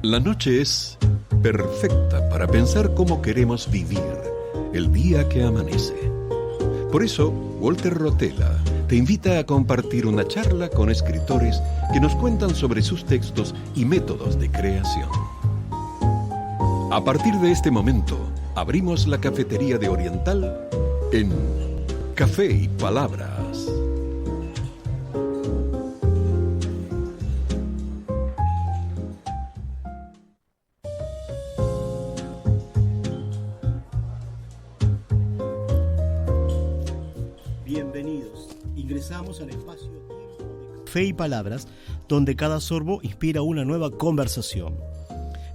La noche es perfecta para pensar cómo queremos vivir el día que amanece. Por eso, Walter Rotella te invita a compartir una charla con escritores que nos cuentan sobre sus textos y métodos de creación. A partir de este momento, abrimos la cafetería de Oriental en Café y Palabras. Bienvenidos. Ingresamos al espacio Café y Palabras, donde cada sorbo inspira una nueva conversación.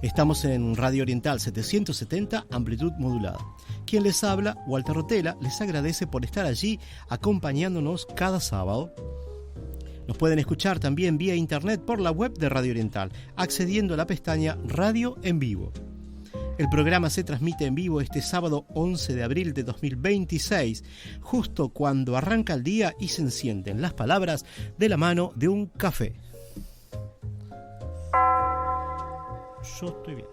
Estamos en Radio Oriental 770, amplitud modulada. Quien les habla, Walter Rotella, les agradece por estar allí acompañándonos cada sábado. Nos pueden escuchar también vía internet por la web de Radio Oriental, accediendo a la pestaña Radio en Vivo. El programa se transmite en vivo este sábado 11 de abril de 2026, justo cuando arranca el día y se encienden las palabras de la mano de un café. Yo estoy bien.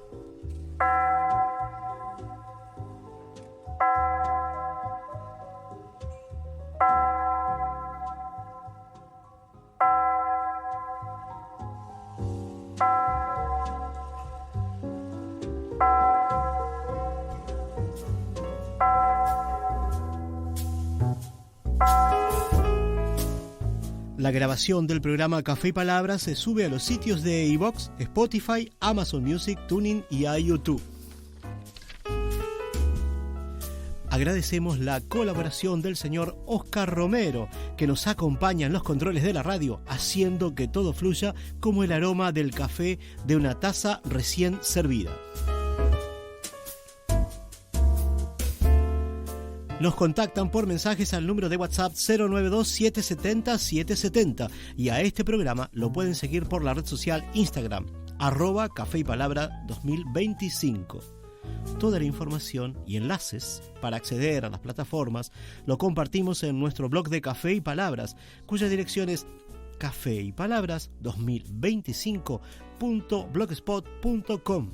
La grabación del programa Café y Palabras se sube a los sitios de iVoox, Spotify, Amazon Music, TuneIn y a YouTube. Agradecemos la colaboración del señor Oscar Romero, que nos acompaña en los controles de la radio, haciendo que todo fluya como el aroma del café de una taza recién servida. Nos contactan por mensajes al número de WhatsApp 092-770-770 y a este programa lo pueden seguir por la red social Instagram, @Café y Palabra 2025. Toda la información y enlaces para acceder a las plataformas lo compartimos en nuestro blog de Café y Palabras, cuya dirección es cafeypalabras2025.blogspot.com.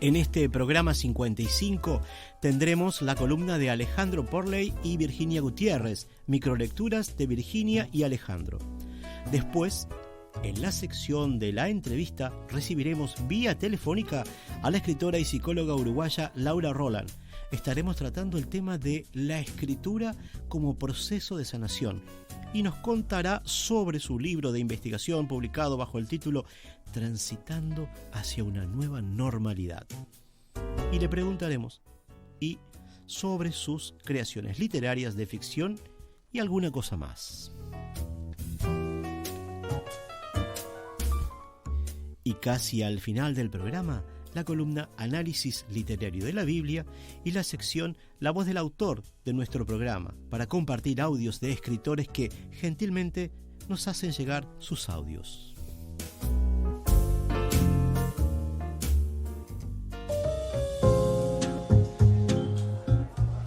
En este programa 55 tendremos la columna de Alejandro Porley y Virginia Gutiérrez, microlecturas de Virginia y Alejandro. Después, en la sección de la entrevista, recibiremos vía telefónica a la escritora y psicóloga uruguaya Laura Roland. Estaremos tratando el tema de la escritura como proceso de sanación y nos contará sobre su libro de investigación publicado bajo el título Transitando hacia una nueva normalidad. Y le preguntaremos sobre sus creaciones literarias de ficción y alguna cosa más. Y casi al final del programa, la columna Análisis Literario de la Biblia y la sección La Voz del Autor de nuestro programa, para compartir audios de escritores que gentilmente nos hacen llegar sus audios.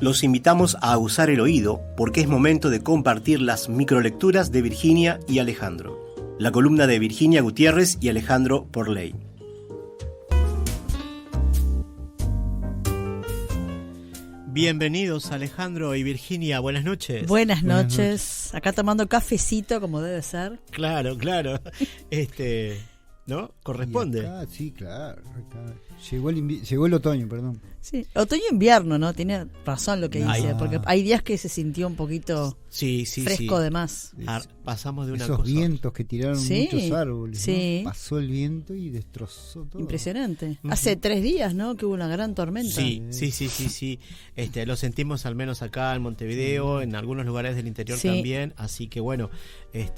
Los invitamos a aguzar el oído porque es momento de compartir las microlecturas de Virginia y Alejandro. La columna de Virginia Gutiérrez y Alejandro Porley. Bienvenidos Alejandro y Virginia, buenas noches. Buenas noches. Acá tomando cafecito como debe ser. Claro. ¿No? Corresponde. Acá, sí, claro. Acá. Llegó el otoño, perdón. Sí, otoño-invierno, ¿no? Tiene razón lo que dice, porque hay días que se sintió un poquito fresco de más. Pasamos de una Esos cosa. vientos que tiraron muchos árboles. Sí. ¿No? Pasó el viento y destrozó todo. Impresionante. Hace 3 días, ¿no? Que hubo una gran tormenta. Sí. Lo sentimos al menos acá en Montevideo, en algunos lugares del interior también. Así que bueno, es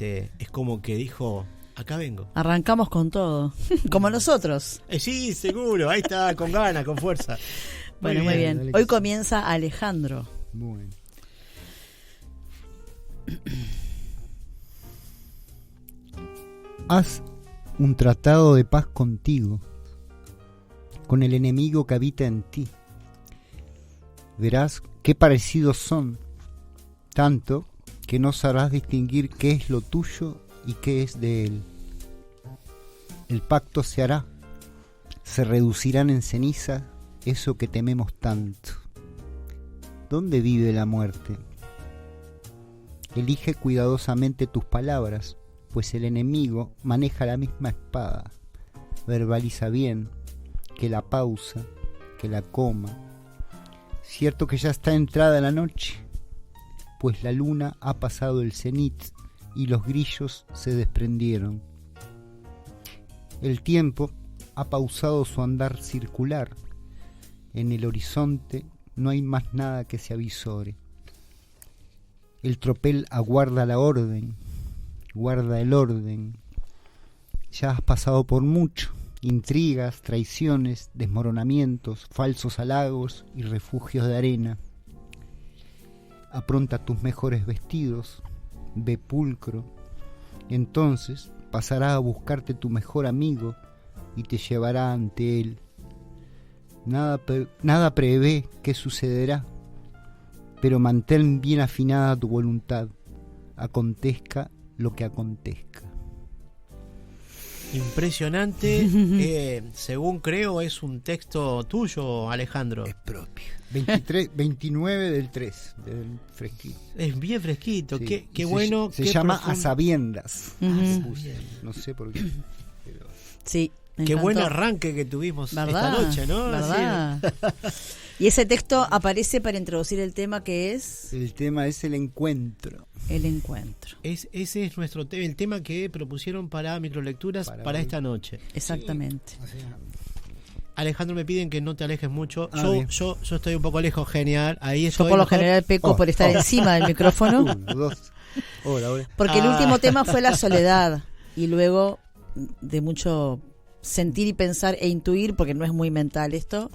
como que dijo... Acá vengo. Arrancamos con todo, como nosotros. Sí, seguro, ahí está, con ganas, con fuerza. Bueno, muy bien. Dale. Hoy comienza Alejandro. Muy bien. Haz un tratado de paz contigo, con el enemigo que habita en ti. Verás qué parecidos son, tanto que no sabrás distinguir qué es lo tuyo y qué es de él. El pacto se hará, se reducirán en ceniza eso que tememos tanto. ¿Dónde vive la muerte? Elige cuidadosamente tus palabras, pues el enemigo maneja la misma espada. Verbaliza bien, que la pausa, que la coma. Cierto que ya está entrada la noche, pues la luna ha pasado el cenit y los grillos se desprendieron. El tiempo ha pausado su andar circular. En el horizonte no hay más nada que se avisore. El tropel aguarda la orden, guarda el orden. Ya has pasado por mucho, intrigas, traiciones, desmoronamientos, falsos halagos y refugios de arena. Apronta tus mejores vestidos, ve pulcro. Entonces pasará a buscarte tu mejor amigo y te llevará ante él. Nada prevé qué sucederá, pero mantén bien afinada tu voluntad, acontezca lo que acontezca. Impresionante. Según creo, es un texto tuyo, Alejandro. Es propio. 29 del 3, del fresquito. Es bien fresquito. Sí. Qué bueno. Se llama A Sabiendas. No sé por qué. Pero... Sí. Qué buen arranque que tuvimos esta noche, ¿no? ¿Verdad? Y ese texto aparece para introducir el tema que es... El tema es el encuentro. El encuentro. Ese es nuestro el tema que propusieron para microlecturas para esta noche. Exactamente. Sí. Alejandro, me piden que no te alejes mucho. Yo estoy un poco lejos, genial. Ahí estoy. Yo por lo general peco por estar encima del micrófono. 1, 2. Hola. Porque el último tema fue la soledad. Y luego de mucho... sentir y pensar e intuir, porque no es muy mental esto,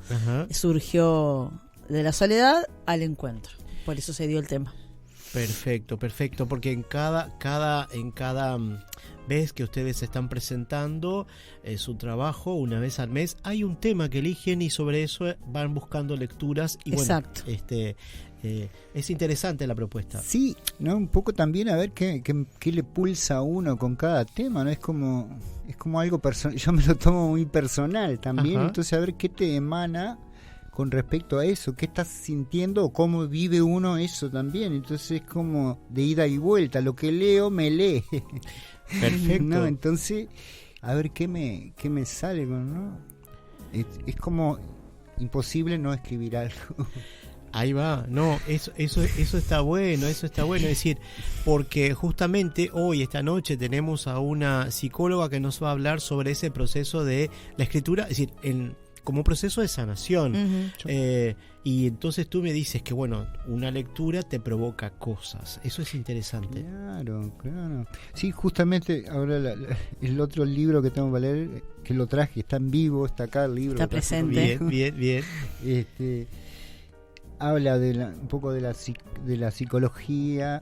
surgió de la soledad al encuentro. Por eso se dio el tema. Perfecto, porque en cada vez que ustedes están presentando su trabajo una vez al mes, hay un tema que eligen y sobre eso van buscando lecturas y exacto. Bueno, es interesante la propuesta. Sí, ¿no? Un poco también a ver qué le pulsa a uno con cada tema, ¿no? Es como algo personal, yo me lo tomo muy personal también. Ajá. Entonces a ver qué te emana con respecto a eso, qué estás sintiendo o cómo vive uno eso también. Entonces es como de ida y vuelta, lo que leo me lee. Perfecto. ¿No? Entonces a ver qué me sale, ¿no? Es como imposible no escribir algo. Ahí va, no, eso está bueno, es decir, porque justamente hoy, esta noche, tenemos a una psicóloga que nos va a hablar sobre ese proceso de la escritura, es decir, como un proceso de sanación. Y entonces tú me dices que, bueno, una lectura te provoca cosas, eso es interesante. Claro. Sí, justamente ahora el otro libro que tengo para leer, que lo traje, está en vivo, está acá el libro. Está presente. Bien. Habla un poco de la psicología.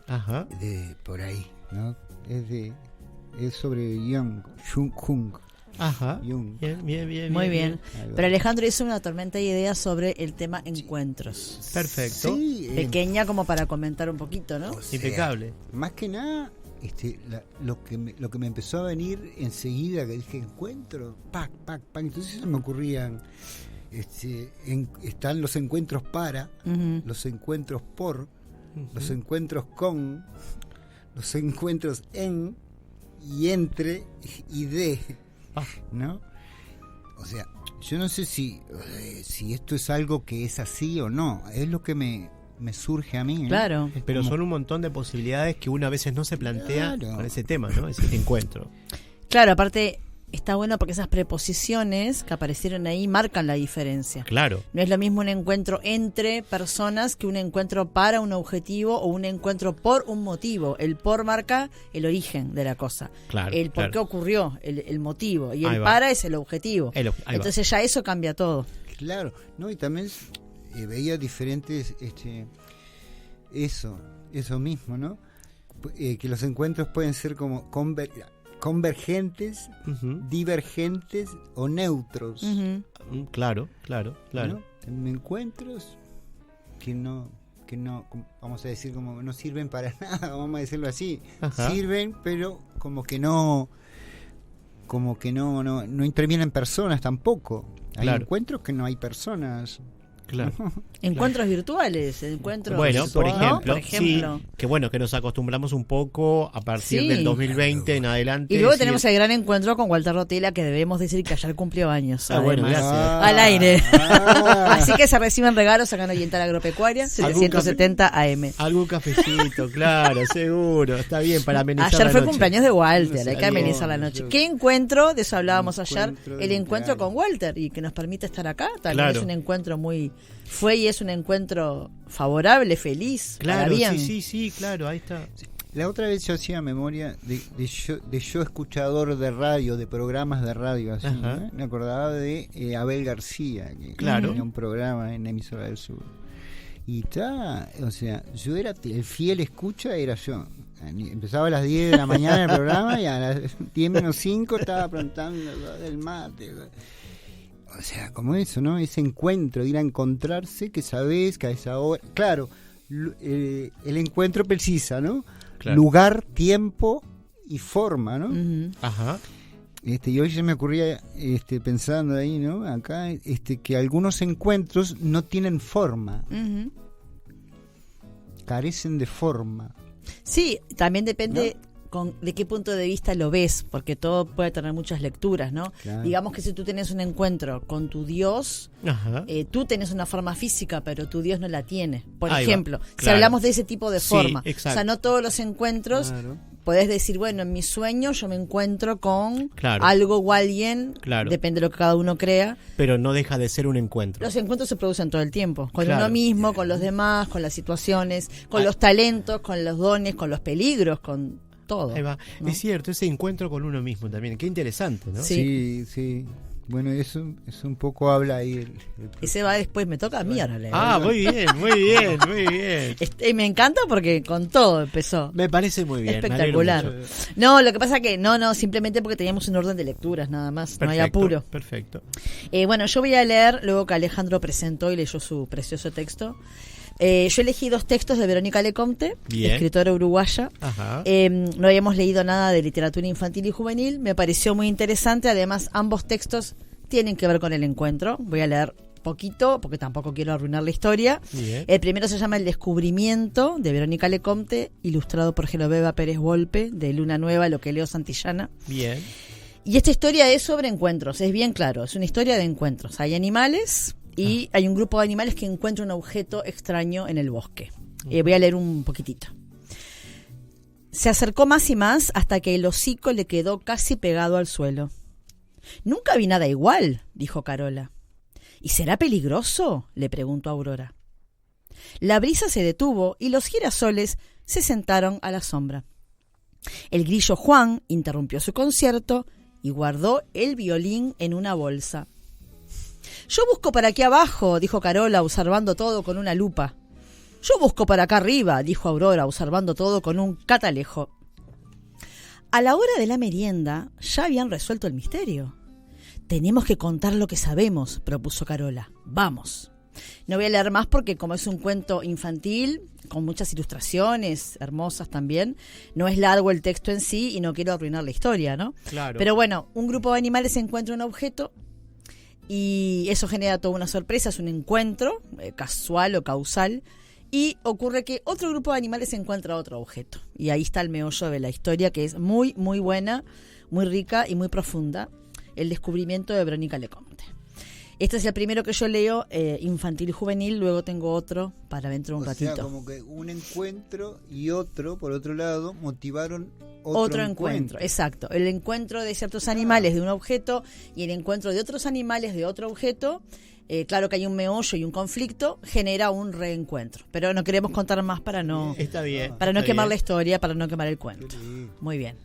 Ajá. Por ahí, ¿no? Es sobre Jung. Ajá. Jung. Bien. Muy bien. Pero Alejandro hizo una tormenta de ideas sobre el tema encuentros. Perfecto. Sí, pequeña como para comentar un poquito, ¿no? O sea, impecable. Más que nada, lo que me empezó a venir enseguida que dije encuentro, pac. Entonces se me ocurrían están los encuentros para, los encuentros por, los encuentros con, los encuentros en y entre y de, ¿no? O sea, yo no sé si esto es algo que es así o no, es lo que me surge a mí, ¿eh? Claro. Pero son un montón de posibilidades que uno a veces no se plantea con ese tema, ¿no? Ese encuentro. Claro, aparte está bueno porque esas preposiciones que aparecieron ahí marcan la diferencia. Claro. No es lo mismo un encuentro entre personas que un encuentro para un objetivo o un encuentro por un motivo. El por marca el origen de la cosa. Claro. El por qué ocurrió, el motivo. Y ahí el va. para es el objetivo. Entonces ya eso cambia todo. Claro, ¿no? Y también veía diferentes, eso mismo, ¿no? Que los encuentros pueden ser como convergentes, divergentes o neutros. Claro. ¿No? En encuentros vamos a decir, como no sirven para nada, vamos a decirlo así. Ajá. Sirven, pero como que no intervienen personas tampoco. Hay Claro. encuentros que no hay personas. Claro. Encuentros virtuales, encuentros Bueno, por ¿no? ejemplo, Por ejemplo. sí, que bueno, que nos acostumbramos un poco a partir Sí. del 2020 en adelante. Y luego sí, tenemos el gran encuentro con Walter Rotela, que debemos decir que ayer cumplió años. Ah, bueno, además. gracias. Al aire. Ah. Así que se reciben regalos acá en Oriental Agropecuaria, 770 AM. algún cafecito, claro, seguro, está bien para amenizar Ayer la fue noche. cumpleaños de Walter, No hay que sé, amenizar la noche. yo- ¿Qué encuentro? De eso hablábamos ayer. Encuentro El de encuentro cumpleaños. con Walter y que nos permite estar acá. También Claro. es un encuentro fue y es un encuentro favorable, feliz, para Claro, bien. sí, claro, ahí está. La otra vez yo hacía memoria de yo escuchador de radio, de programas de radio, así, Ajá. ¿no? Me acordaba de Abel García, que Claro. tenía un programa en Emisora del Sur. Y o sea, yo era el fiel escucha, era yo. Empezaba a las 10 de la mañana el programa y a las 10 menos 5 estaba aprontando el mate. O sea, como eso, ¿no? Ese encuentro, de ir a encontrarse, que sabés que a esa hora... Claro, el encuentro precisa, ¿no? Claro. Lugar, tiempo y forma, ¿no? Ujú. Ajá. Y hoy se me ocurría pensando ahí, ¿no? Acá, que algunos encuentros no tienen forma, Ujú. carecen de forma. Sí, también depende de qué punto de vista lo ves, porque todo puede tener muchas lecturas, ¿no? Claro. Digamos que si tú tenés un encuentro con tu Dios, Ajá. tú tenés una forma física, pero tu Dios no la tiene. Por Ahí va, ejemplo, si claro. hablamos de ese tipo de Sí, forma. exacto. O sea, no todos los encuentros Claro. podés decir, bueno, en mi sueño yo me encuentro con Claro. algo o alguien, Claro. depende de lo que cada uno crea. Pero no deja de ser un encuentro. Los encuentros se producen todo el tiempo, con Claro. uno mismo, con los demás, con las situaciones, con Ah. los talentos, con los dones, con los peligros, con todo. Ahí va. ¿no? Es cierto, ese encuentro con uno mismo también. Qué interesante, ¿no? Sí. Sí. Bueno, eso un poco habla ahí el Ese va después, me toca a mí ahora leer. Ah, muy bien, muy bien, muy bien. Me encanta porque con todo empezó. Me parece muy bien. me alegro Espectacular. mucho. No, lo que pasa que no, simplemente porque teníamos un orden de lecturas nada más, no hay Perfecto, apuro. Perfecto. Bueno, yo voy a leer, luego que Alejandro presentó y leyó su precioso texto. Yo elegí 2 textos de Verónica Lecomte, Bien. escritora uruguaya. Ajá. No habíamos leído nada de literatura infantil y juvenil, me pareció muy interesante, además ambos textos tienen que ver con el encuentro. Voy a leer poquito porque tampoco quiero arruinar la historia. Bien. El primero se llama El descubrimiento, de Verónica Lecomte, ilustrado por Genoveva Pérez Volpe, de Luna Nueva, lo que leo Santillana. Bien. Y esta historia es sobre encuentros, es bien claro, es una historia de encuentros. Hay animales y hay un grupo de animales que encuentra un objeto extraño en el bosque. Voy a leer un poquitito. Se acercó más y más hasta que el hocico le quedó casi pegado al suelo. Nunca vi nada igual, dijo Carola. ¿Y será peligroso?, le preguntó Aurora. La brisa se detuvo y los girasoles se sentaron a la sombra. El grillo Juan interrumpió su concierto y guardó el violín en una bolsa. Yo busco para aquí abajo, dijo Carola, observando todo con una lupa. Yo busco para acá arriba, dijo Aurora, observando todo con un catalejo. A la hora de la merienda ya habían resuelto el misterio. Tenemos que contar lo que sabemos, propuso Carola. Vamos. No voy a leer más porque como es un cuento infantil, con muchas ilustraciones hermosas también, no es largo el texto en sí y no quiero arruinar la historia, ¿no? Claro. Pero bueno, un grupo de animales encuentra un objeto y eso genera toda una sorpresa, es un encuentro casual o causal, y ocurre que otro grupo de animales encuentra otro objeto. Y ahí está el meollo de la historia, que es muy, muy buena, muy rica y muy profunda. El descubrimiento de Verónica Lecomte. Este es el primero que yo leo, infantil y juvenil, luego tengo otro para dentro de un ratito. O sea, como que un encuentro y otro, por otro lado, motivaron Otro encuentro, exacto. El encuentro de ciertos animales de un objeto y el encuentro de otros animales de otro objeto. Claro que hay un meollo y un conflicto, genera un reencuentro. Pero no queremos contar más para no Está bien. para no está quemar bien. la historia, para no quemar el cuento. Muy bien.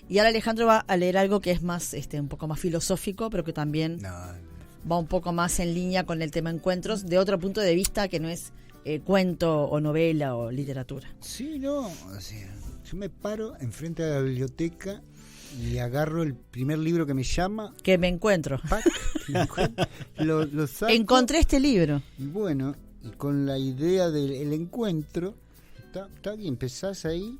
Y ahora Alejandro va a leer algo que es más un poco más filosófico, pero que también va un poco más en línea con el tema encuentros, de otro punto de vista que no es cuento o novela o literatura. Sí, no, o sea, yo me paro enfrente de la biblioteca y agarro el primer libro que me llama, Que me encuentro. ¡pac! Lo saco, Encontré este libro. y bueno, y con la idea del encuentro, está bien, empezás ahí.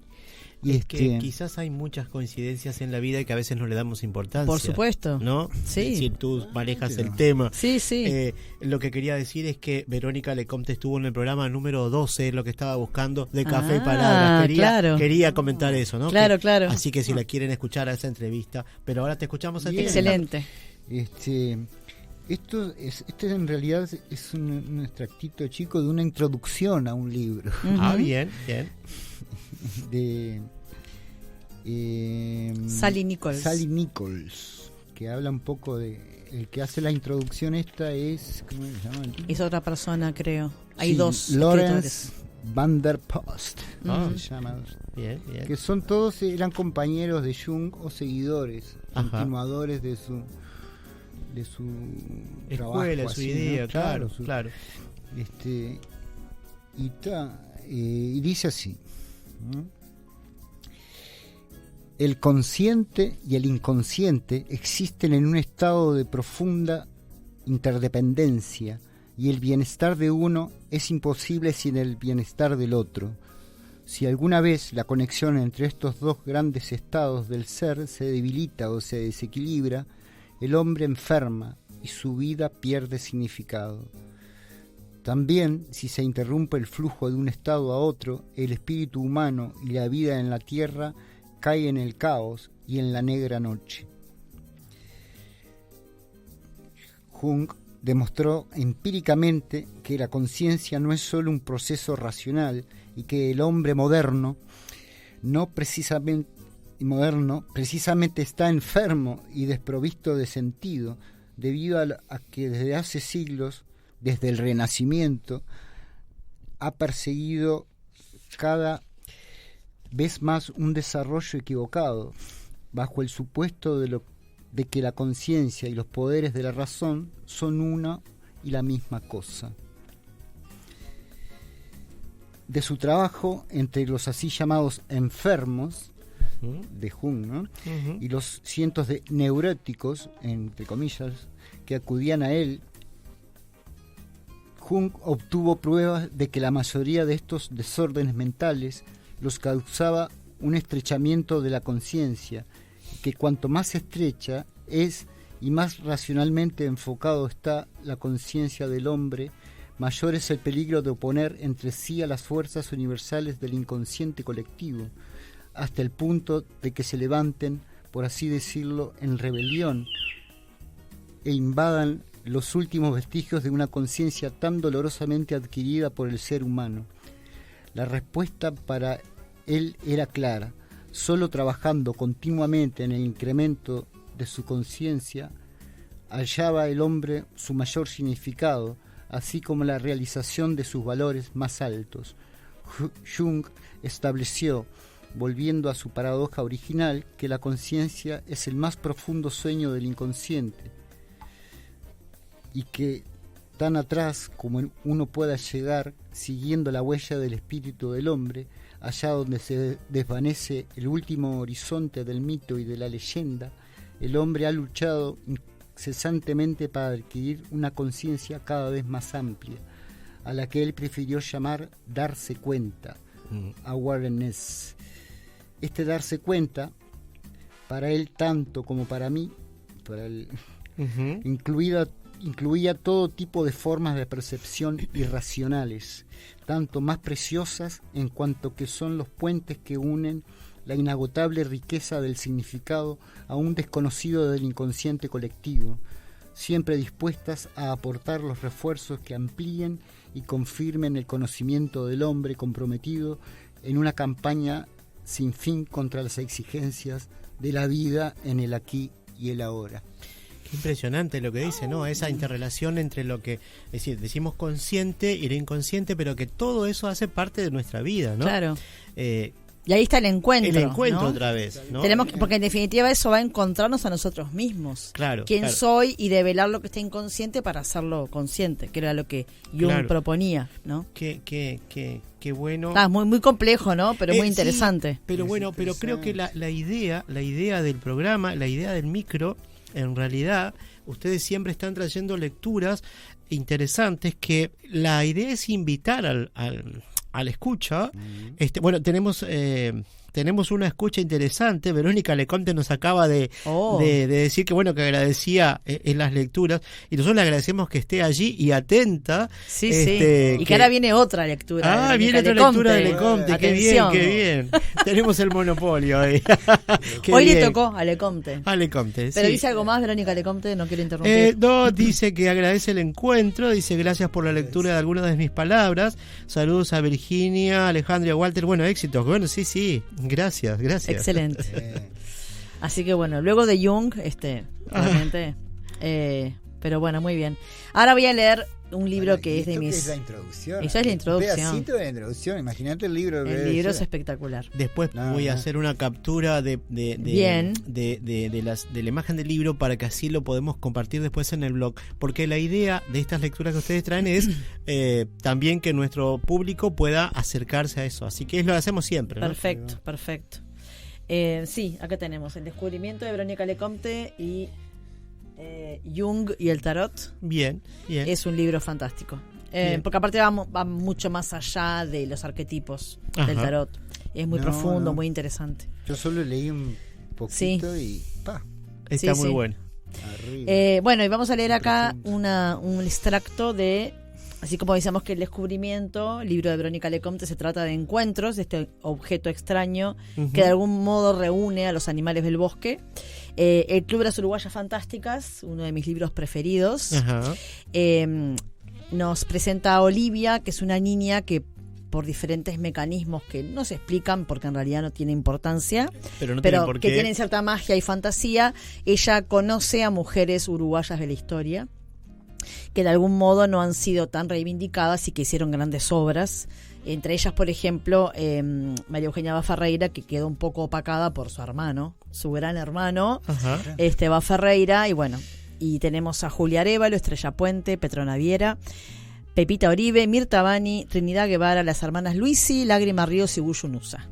Y es que quizás hay muchas coincidencias en la vida y que a veces no le damos importancia. Por supuesto. ¿No? Sí. Es decir, tú manejas el tema. Sí, sí. Lo que quería decir es que Verónica Lecomte estuvo en el programa número 12, lo que estaba buscando, de Café y Palabras. Quería comentar eso, ¿no? Claro. Así que si la quieren escuchar a esa entrevista. Pero ahora te escuchamos a ti. Excelente. Esto en realidad es un extractito chico de una introducción a un libro. Ah, bien. De Sally Nichols, que habla un poco de el que hace la introducción. Esta es, ¿cómo se llama? Es otra persona, creo. Hay dos Lawrence van der Post, se llama. Bien. Que son todos, eran compañeros de Jung o seguidores, continuadores de su escuela, trabajo, su así, idea, ¿no? claro. Y dice así, ¿no? El consciente y el inconsciente existen en un estado de profunda interdependencia, y el bienestar de uno es imposible sin el bienestar del otro. Si alguna vez la conexión entre estos dos grandes estados del ser se debilita o se desequilibra, el hombre enferma y su vida pierde significado. También, si se interrumpe el flujo de un estado a otro, el espíritu humano y la vida en la tierra cae en el caos y en la negra noche. Jung demostró empíricamente que la conciencia no es solo un proceso racional y que el hombre moderno precisamente está enfermo y desprovisto de sentido debido a que desde hace siglos, desde el Renacimiento, ha perseguido cada vez más un desarrollo equivocado, bajo el supuesto de que la conciencia y los poderes de la razón son una y la misma cosa. De su trabajo entre los así llamados enfermos de Jung, ¿no? Y los cientos de neuróticos, entre comillas, que acudían a él, Jung obtuvo pruebas de que la mayoría de estos desórdenes mentales los causaba un estrechamiento de la conciencia, que cuanto más estrecha es y más racionalmente enfocado está la conciencia del hombre, mayor es el peligro de oponer entre sí a las fuerzas universales del inconsciente colectivo, hasta el punto de que se levanten, por así decirlo, en rebelión e invadan los últimos vestigios de una conciencia tan dolorosamente adquirida por el ser humano. La respuesta para él era clara: solo trabajando continuamente en el incremento de su conciencia hallaba el hombre su mayor significado, así como la realización de sus valores más altos. Jung estableció, volviendo a su paradoja original, que la conciencia es el más profundo sueño del inconsciente, y que tan atrás como uno pueda llegar siguiendo la huella del espíritu del hombre, allá donde se desvanece el último horizonte del mito y de la leyenda, el hombre ha luchado incesantemente para adquirir una conciencia cada vez más amplia, a la que él prefirió llamar darse cuenta, awareness. Este darse cuenta, para él tanto como para mí, incluía todo tipo de formas de percepción irracionales, tanto más preciosas en cuanto que son los puentes que unen la inagotable riqueza del significado a un desconocido del inconsciente colectivo, siempre dispuestas a aportar los refuerzos que amplíen y confirmen el conocimiento del hombre comprometido en una campaña sin fin contra las exigencias de la vida en el aquí y el ahora. Qué impresionante lo que dice, ¿no? Esa interrelación entre lo que, es decir, decimos consciente y lo inconsciente, pero que todo eso hace parte de nuestra vida, ¿no? Claro. Y ahí está el encuentro. El encuentro, ¿no? otra vez, ¿no? Tenemos que, porque en definitiva eso va a encontrarnos a nosotros mismos. Claro. Quién claro. soy y develar lo que está inconsciente para hacerlo consciente, que era lo que Jung Claro. proponía, ¿no? Qué bueno. Muy, muy complejo, ¿no? Pero muy Sí, interesante. pero bueno, pero creo que la idea del programa, la idea del micro, en realidad, ustedes siempre están trayendo lecturas interesantes que la idea es invitar al escucha. Bueno, tenemos una escucha interesante. Verónica Lecomte nos acaba de decir que bueno, que agradecía en las lecturas, y nosotros le agradecemos que esté allí y atenta. Sí. Y que ahora viene otra lectura. Ah, viene otra lectura de Lecomte. Qué bien. Tenemos el monopolio ahí. Hoy le tocó a Lecomte. A Lecomte, Pero sí. dice algo más, Verónica Lecomte, no quiero interrumpir. No, dice que agradece el encuentro, dice gracias por la lectura de algunas de mis palabras. Saludos a Virginia, Alejandra, Walter. Bueno, éxitos. Bueno, sí. Gracias. Excelente. Así que bueno, luego de Jung, realmente, pero bueno, muy bien. Ahora voy a leer un libro que es de mis... Es la introducción. Esa es la introducción. Un pedacito de la introducción, imagínate el libro. El libro es espectacular. Después voy a hacer una captura de la imagen del libro para que así lo podemos compartir después en el blog, porque la idea de estas lecturas que ustedes traen es también que nuestro público pueda acercarse a eso, así que es lo que hacemos siempre, ¿no? Perfecto. Sí, acá tenemos el descubrimiento de Verónica Lecomte y Jung y el tarot. Bien. Es un libro fantástico, porque aparte va mucho más allá de los arquetipos del tarot. Es muy profundo, muy interesante. Yo solo leí un poquito y está muy bueno. Bueno, y vamos a leer acá un extracto de, así como decíamos que el descubrimiento, el libro de Verónica Lecomte, se trata de encuentros, de este objeto extraño que de algún modo reúne a los animales del bosque. El Club de las Uruguayas Fantásticas, uno de mis libros preferidos. Nos presenta a Olivia, que es una niña que por diferentes mecanismos que no se explican porque en realidad no tiene importancia, pero que tienen cierta magia y fantasía, ella conoce a mujeres uruguayas de la historia que de algún modo no han sido tan reivindicadas y que hicieron grandes obras. Entre ellas, por ejemplo, María Eugenia Baferreira, que quedó un poco opacada por su hermano, su gran hermano, Baferreira, y bueno, y tenemos a Julia Arévalo, Estrella Puente, Petrona Viera, Pepita Oribe, Mirta Bani, Trinidad Guevara, las hermanas Luisi, Lágrima Ríos y Buyu Nusa.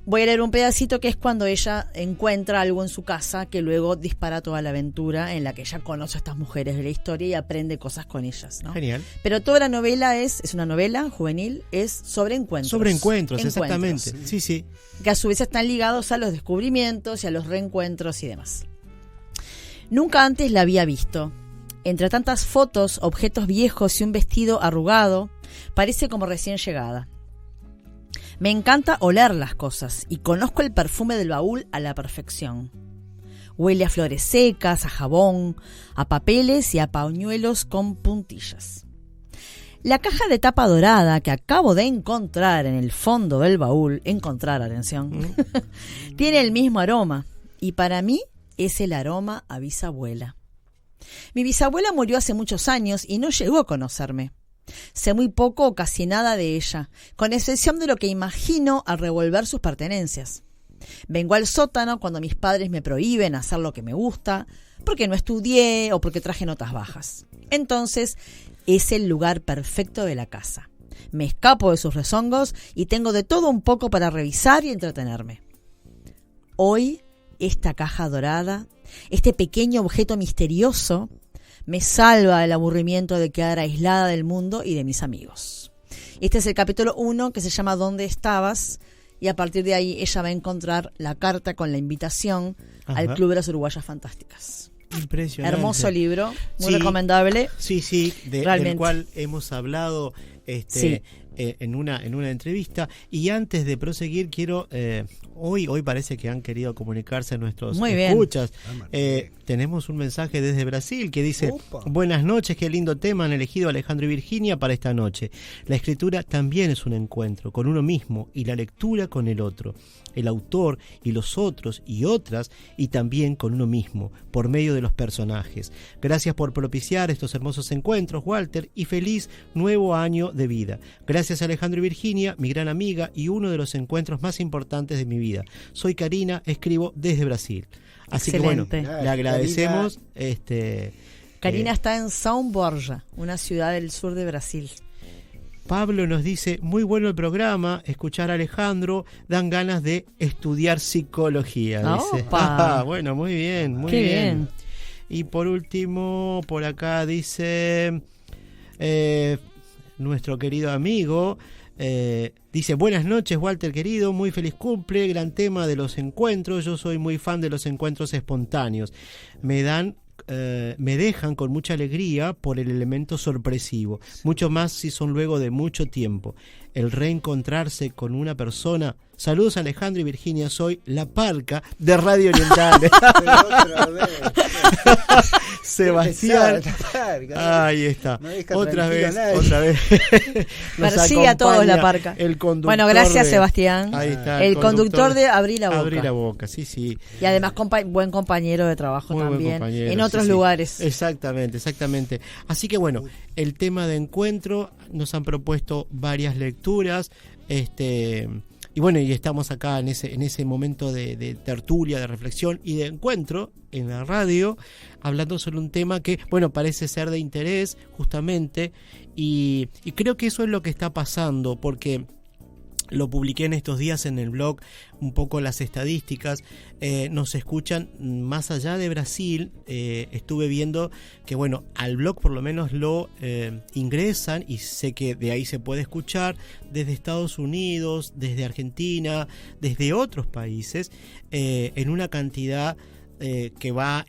Voy a leer un pedacito que es cuando ella encuentra algo en su casa que luego dispara toda la aventura en la que ella conoce a estas mujeres de la historia y aprende cosas con ellas, ¿no? Genial. Pero toda la novela es una novela juvenil, es sobre encuentros. Sobre encuentros, exactamente. Sí. Que a su vez están ligados a los descubrimientos y a los reencuentros y demás. Nunca antes la había visto. Entre tantas fotos, objetos viejos y un vestido arrugado, parece como recién llegada. Me encanta oler las cosas y conozco el perfume del baúl a la perfección. Huele a flores secas, a jabón, a papeles y a pañuelos con puntillas. La caja de tapa dorada que acabo de encontrar en el fondo del baúl, tiene el mismo aroma y para mí es el aroma a bisabuela. Mi bisabuela murió hace muchos años y no llegó a conocerme. Sé muy poco o casi nada de ella, con excepción de lo que imagino al revolver sus pertenencias. Vengo al sótano cuando mis padres me prohíben hacer lo que me gusta, porque no estudié o porque traje notas bajas. Entonces, es el lugar perfecto de la casa. Me escapo de sus rezongos y tengo de todo un poco para revisar y entretenerme. Hoy, esta caja dorada, este pequeño objeto misterioso, me salva del aburrimiento de quedar aislada del mundo y de mis amigos. Este es el capítulo 1 que se llama ¿Dónde estabas? Y a partir de ahí ella va a encontrar la carta con la invitación al Club de las Uruguayas Fantásticas. Impresionante. Hermoso libro, muy recomendable. Sí, del cual hemos hablado en una entrevista. Y antes de proseguir, quiero... Hoy parece que han querido comunicarse nuestros escuchas. Tenemos un mensaje desde Brasil que dice: buenas noches, qué lindo tema han elegido Alejandro y Virginia para esta noche. La escritura también es un encuentro con uno mismo y la lectura con el otro, el autor y los otros y otras, y también con uno mismo por medio de los personajes. Gracias por propiciar estos hermosos encuentros, Walter, y feliz nuevo año de vida. Gracias Gracias Alejandro y Virginia, mi gran amiga y uno de los encuentros más importantes de mi vida. Soy Karina, escribo desde Brasil. Así Excelente. que bueno, le agradecemos. Karina está en São Borja, una ciudad del sur de Brasil. Pablo nos dice, muy bueno el programa, escuchar a Alejandro, dan ganas de estudiar psicología. Dice. Bueno, muy bien, muy Qué bien. Y por último, por acá dice nuestro querido amigo, dice, buenas noches Walter querido, muy feliz cumple, gran tema de los encuentros, yo soy muy fan de los encuentros espontáneos, me dejan con mucha alegría por el elemento sorpresivo, mucho más si son luego de mucho tiempo. El reencontrarse con una persona. Saludos Alejandro y Virginia, soy La Parca de Radio Oriental. Sebastián. Ahí está. No otra vez. Persigue a todos La Parca. El conductor. Bueno, gracias Sebastián. Ahí está. El conductor de Abrí la Boca. Abrí la Boca, sí. Y además buen compañero de trabajo Muy también. Compañero, en otros lugares. Exactamente. Así que bueno, el tema de encuentro, nos han propuesto varias lecturas, y bueno, y estamos acá en ese momento de tertulia, de reflexión y de encuentro en la radio, hablando sobre un tema que, bueno, parece ser de interés justamente, y creo que eso es lo que está pasando, porque lo publiqué en estos días en el blog, un poco las estadísticas, nos escuchan más allá de Brasil, estuve viendo que bueno, al blog por lo menos lo ingresan, y sé que de ahí se puede escuchar desde Estados Unidos, desde Argentina, desde otros países, en una cantidad que va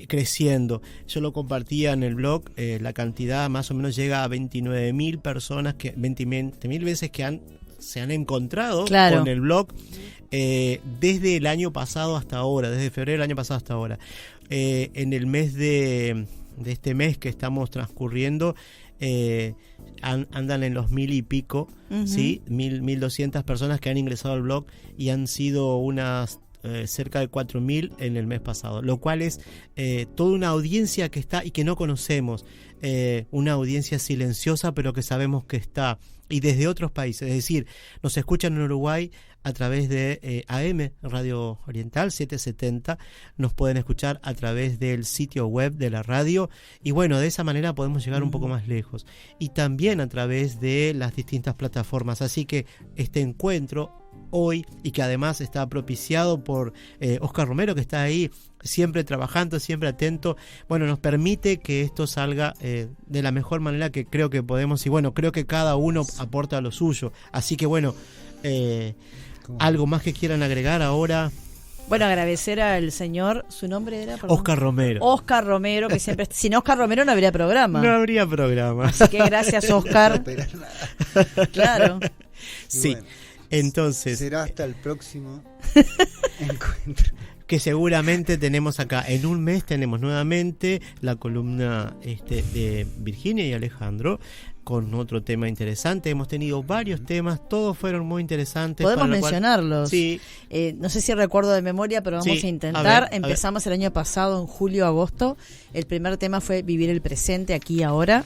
creciendo. Yo lo compartía en el blog, la cantidad más o menos llega a 29.000 personas, 20.000 veces que se han encontrado con el blog desde el año pasado hasta ahora, desde febrero del año pasado hasta ahora. En el mes de este mes que estamos transcurriendo, andan en los 1.000 y pico, ¿sí? 1.200 personas que han ingresado al blog, y han sido unas cerca de 4.000 en el mes pasado, lo cual es toda una audiencia que está y que no conocemos, una audiencia silenciosa pero que sabemos que está, y desde otros países, es decir, nos escuchan en Uruguay a través de AM Radio Oriental 770, nos pueden escuchar a través del sitio web de la radio, y bueno, de esa manera podemos llegar un poco más lejos, y también a través de las distintas plataformas. Así que este encuentro hoy, y que además está propiciado por Oscar Romero, que está ahí siempre trabajando, siempre atento, bueno, nos permite que esto salga de la mejor manera que creo que podemos, y bueno, creo que cada uno aporta lo suyo. Así que bueno, algo más que quieran agregar ahora. Bueno, agradecer al señor, su nombre era, perdón. Oscar Romero. Oscar Romero, que siempre, sin Oscar Romero no habría programa. No habría programa. Así que gracias, Oscar. Claro. Sí. Bueno, entonces será hasta el próximo encuentro, que seguramente tenemos acá en un mes. Tenemos nuevamente la columna de Virginia y Alejandro con otro tema interesante. Hemos tenido varios temas, todos fueron muy interesantes. Podemos mencionarlos. Sí. No sé si recuerdo de memoria, pero vamos a intentar. A ver. Empezamos el año pasado, en julio, agosto. El primer tema fue Vivir el presente, aquí y ahora,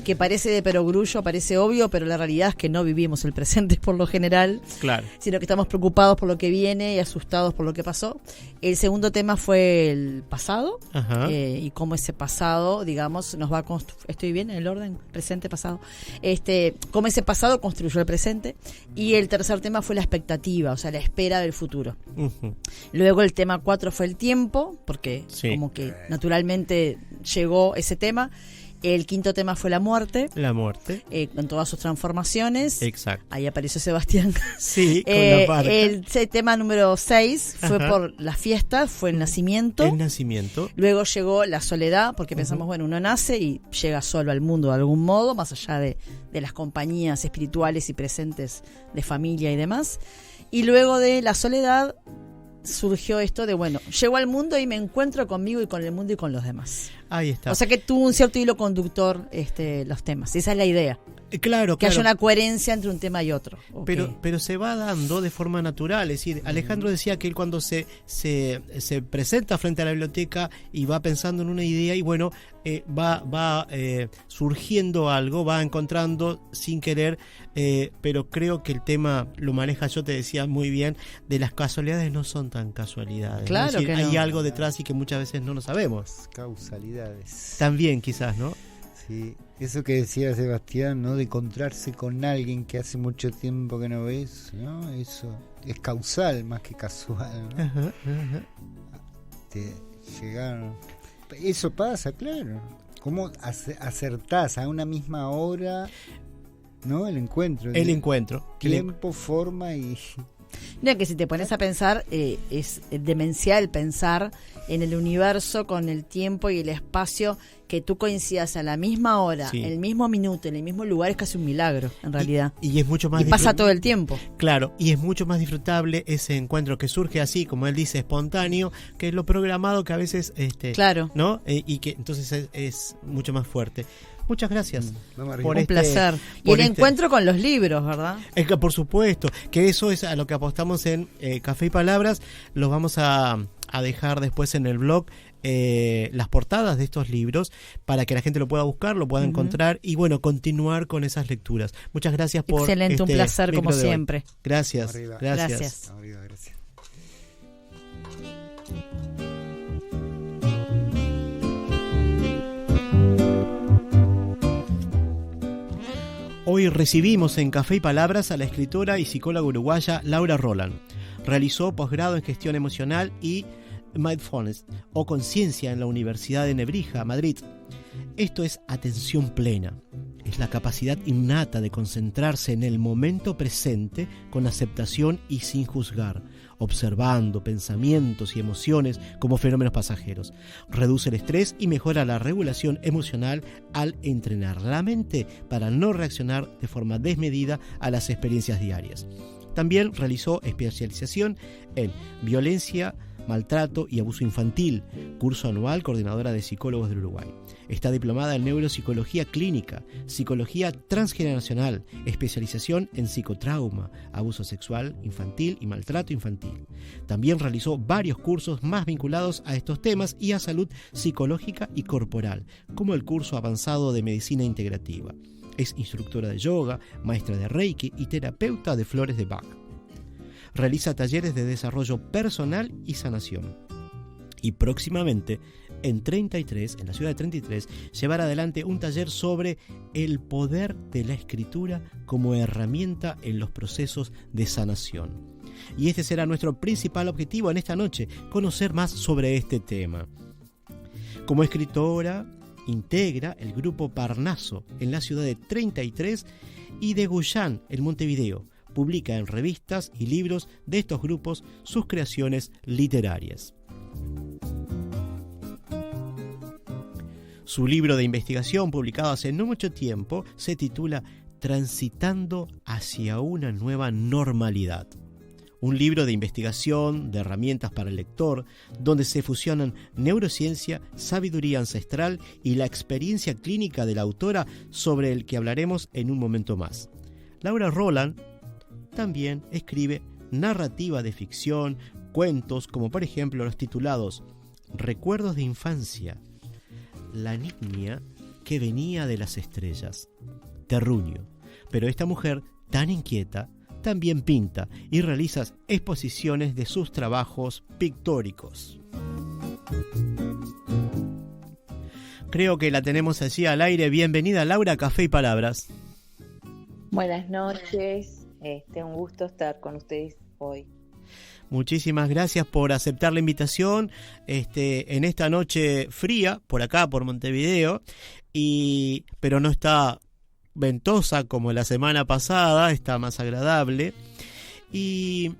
que parece de perogrullo, parece obvio, pero la realidad es que no vivimos el presente por lo general, claro, sino que estamos preocupados por lo que viene y asustados por lo que pasó. El segundo tema fue el pasado, y cómo ese pasado, digamos, nos va a construir. ¿Estoy bien en el orden? Presente, pasado. Cómo ese pasado construyó el presente. Y el tercer tema fue la expectativa, o sea, la espera del futuro. Luego el tema 4 fue el tiempo, porque como que naturalmente llegó ese tema. El quinto tema fue la muerte. La muerte. Con todas sus transformaciones. Exacto. Ahí apareció Sebastián. Sí, con la Parca. El tema número 6 fue por las fiestas, fue el nacimiento. El nacimiento. Luego llegó la soledad, porque pensamos, bueno, uno nace y llega solo al mundo de algún modo, más allá de las compañías espirituales y presentes de familia y demás. Y luego de la soledad surgió esto de, bueno, llego al mundo y me encuentro conmigo y con el mundo y con los demás. Ahí está. O sea que tuvo un cierto hilo conductor los temas. Esa es la idea. Claro, que haya una coherencia entre un tema y otro. Pero se va dando de forma natural. Es decir, Alejandro decía que él cuando se presenta frente a la biblioteca y va pensando en una idea y bueno, va surgiendo algo, va encontrando sin querer, pero creo que el tema lo maneja, yo te decía muy bien, de las casualidades no son tan casualidades. Claro, es decir, que no. Hay algo detrás y que muchas veces no lo sabemos. Causalidades. También quizás, ¿no? Sí, eso que decía Sebastián, ¿no? De encontrarse con alguien que hace mucho tiempo que no ves, ¿no? Eso es causal más que casual, ¿no? Ajá. Te llegaron. Eso pasa, claro. ¿Cómo acertás a una misma hora, ¿no? El encuentro. Tiempo, forma y... No, que si te pones a pensar, es demencial pensar en el universo con el tiempo y el espacio, que tú coincidas a la misma hora, Sí. el mismo minuto, en el mismo lugar, es casi un milagro, en realidad. Y es mucho más Y pasa todo el tiempo. Claro, y es mucho más disfrutable ese encuentro que surge así, como él dice, espontáneo, que lo programado, que a veces Claro. ¿no? Y que entonces es mucho más fuerte. Muchas gracias. Por Un placer. Y el encuentro con los libros, ¿verdad? Es que por supuesto, que eso es a lo que apostamos en Café y Palabras. Los vamos a dejar después en el blog las portadas de estos libros para que la gente lo pueda buscar, lo pueda encontrar y bueno, continuar con esas lecturas. Muchas gracias por Excelente, un placer como siempre. Gracias. Arriba. Gracias. Arriba, gracias. Hoy recibimos en Café y Palabras a la escritora y psicóloga uruguaya Laura Roland. Realizó posgrado en gestión emocional y mindfulness o conciencia en la Universidad de Nebrija, Madrid. Esto es atención plena. Es la capacidad innata de concentrarse en el momento presente con aceptación y sin juzgar, observando pensamientos y emociones como fenómenos pasajeros. Reduce el estrés y mejora la regulación emocional al entrenar la mente para no reaccionar de forma desmedida a las experiencias diarias. También realizó especialización en violencia, maltrato y abuso infantil, curso anual coordinadora de psicólogos del Uruguay. Está diplomada en neuropsicología clínica, psicología transgeneracional, especialización en psicotrauma, abuso sexual infantil y maltrato infantil. También realizó varios cursos más vinculados a estos temas y a salud psicológica y corporal, como el curso avanzado de medicina integrativa. Es instructora de yoga, maestra de Reiki y terapeuta de flores de Bach. Realiza talleres de desarrollo personal y sanación. Y próximamente, en la ciudad de 33, llevará adelante un taller sobre el poder de la escritura como herramienta en los procesos de sanación. Y este será nuestro principal objetivo en esta noche, conocer más sobre este tema. Como escritora, integra el grupo Parnaso en la ciudad de 33 y de Guyán en Montevideo. Publica en revistas y libros de estos grupos sus creaciones literarias. Su libro de investigación, publicado hace no mucho tiempo, se titula Transitando hacia una nueva normalidad. Un libro de investigación, de herramientas para el lector, donde se fusionan neurociencia, sabiduría ancestral y la experiencia clínica de la autora, sobre el que hablaremos en un momento más. Laura Roland también escribe narrativa de ficción, cuentos como por ejemplo los titulados Recuerdos de infancia, La niña que venía de las estrellas, Terruño. Pero esta mujer tan inquieta también pinta y realiza exposiciones de sus trabajos pictóricos. Creo que la tenemos allí al aire. Bienvenida, Laura, Café y Palabras. Buenas noches. Un gusto estar con ustedes hoy. Muchísimas gracias por aceptar la invitación en esta noche fría, por acá, por Montevideo, pero no está ventosa como la semana pasada, está más agradable. Y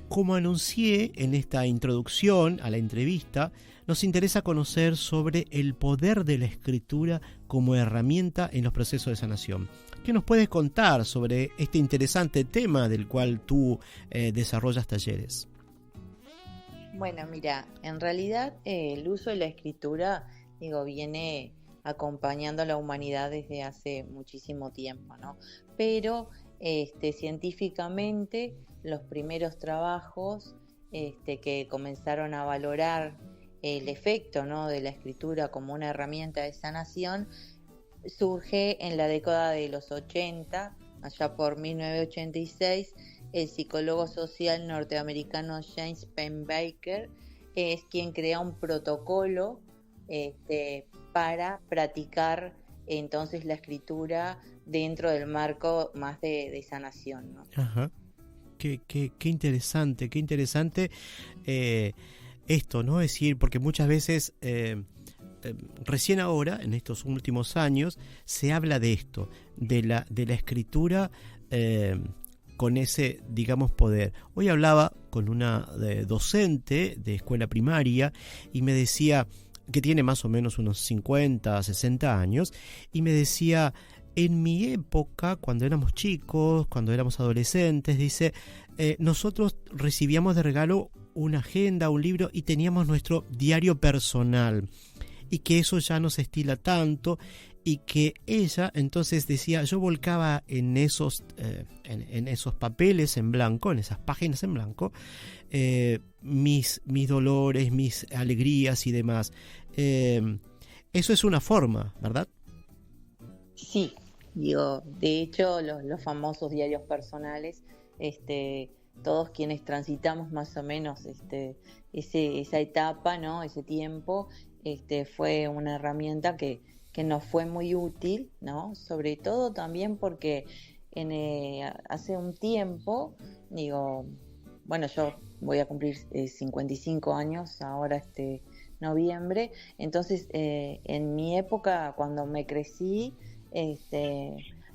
como anuncié en esta introducción a la entrevista, nos interesa conocer sobre el poder de la escritura como herramienta en los procesos de sanación. ¿Qué nos puedes contar sobre este interesante tema del cual tú desarrollas talleres? Bueno, mira, en realidad el uso de la escritura, viene acompañando a la humanidad desde hace muchísimo tiempo, ¿no? Pero científicamente los primeros trabajos que comenzaron a valorar el efecto, ¿no?, de la escritura como una herramienta de sanación surge en la década de los 80, allá por 1986. El psicólogo social norteamericano James Pennebaker es quien crea un protocolo para practicar entonces la escritura dentro del marco más de sanación, ¿no? Ajá. Qué interesante, qué interesante esto, ¿no? Es decir, porque muchas veces, recién ahora, en estos últimos años, se habla de esto, de la escritura con ese, digamos, poder. Hoy hablaba con una docente de escuela primaria y me decía, que tiene más o menos unos 50, 60 años, y me decía, en mi época, cuando éramos chicos, cuando éramos adolescentes, dice, nosotros recibíamos de regalo una agenda, un libro, y teníamos nuestro diario personal, y que eso ya no se estila tanto, y que ella entonces decía, yo volcaba en esos papeles en blanco, en esas páginas en blanco, mis dolores, mis alegrías y demás. Eso es una forma, ¿verdad? Sí, de hecho los famosos diarios personales, todos quienes transitamos más o menos esa etapa, ¿no?, ese tiempo, fue una herramienta que nos fue muy útil, ¿no? Sobre todo también porque hace un tiempo, yo voy a cumplir 55 años ahora noviembre, entonces en mi época, cuando me crecí,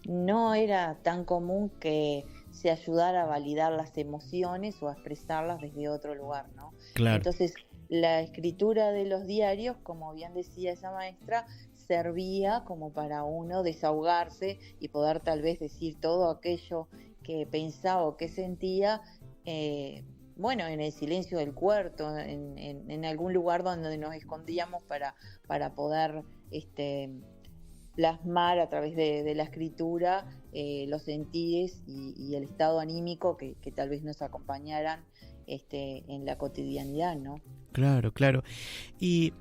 no era tan común que se ayudara a validar las emociones o a expresarlas desde otro lugar, ¿no? Claro. Entonces la escritura de los diarios, como bien decía esa maestra, servía como para uno desahogarse y poder tal vez decir todo aquello que pensaba o que sentía, en el silencio del cuarto, en algún lugar donde nos escondíamos para poder plasmar a través de la escritura los sentires y el estado anímico que tal vez nos acompañaran en la cotidianidad, ¿no? Claro. Y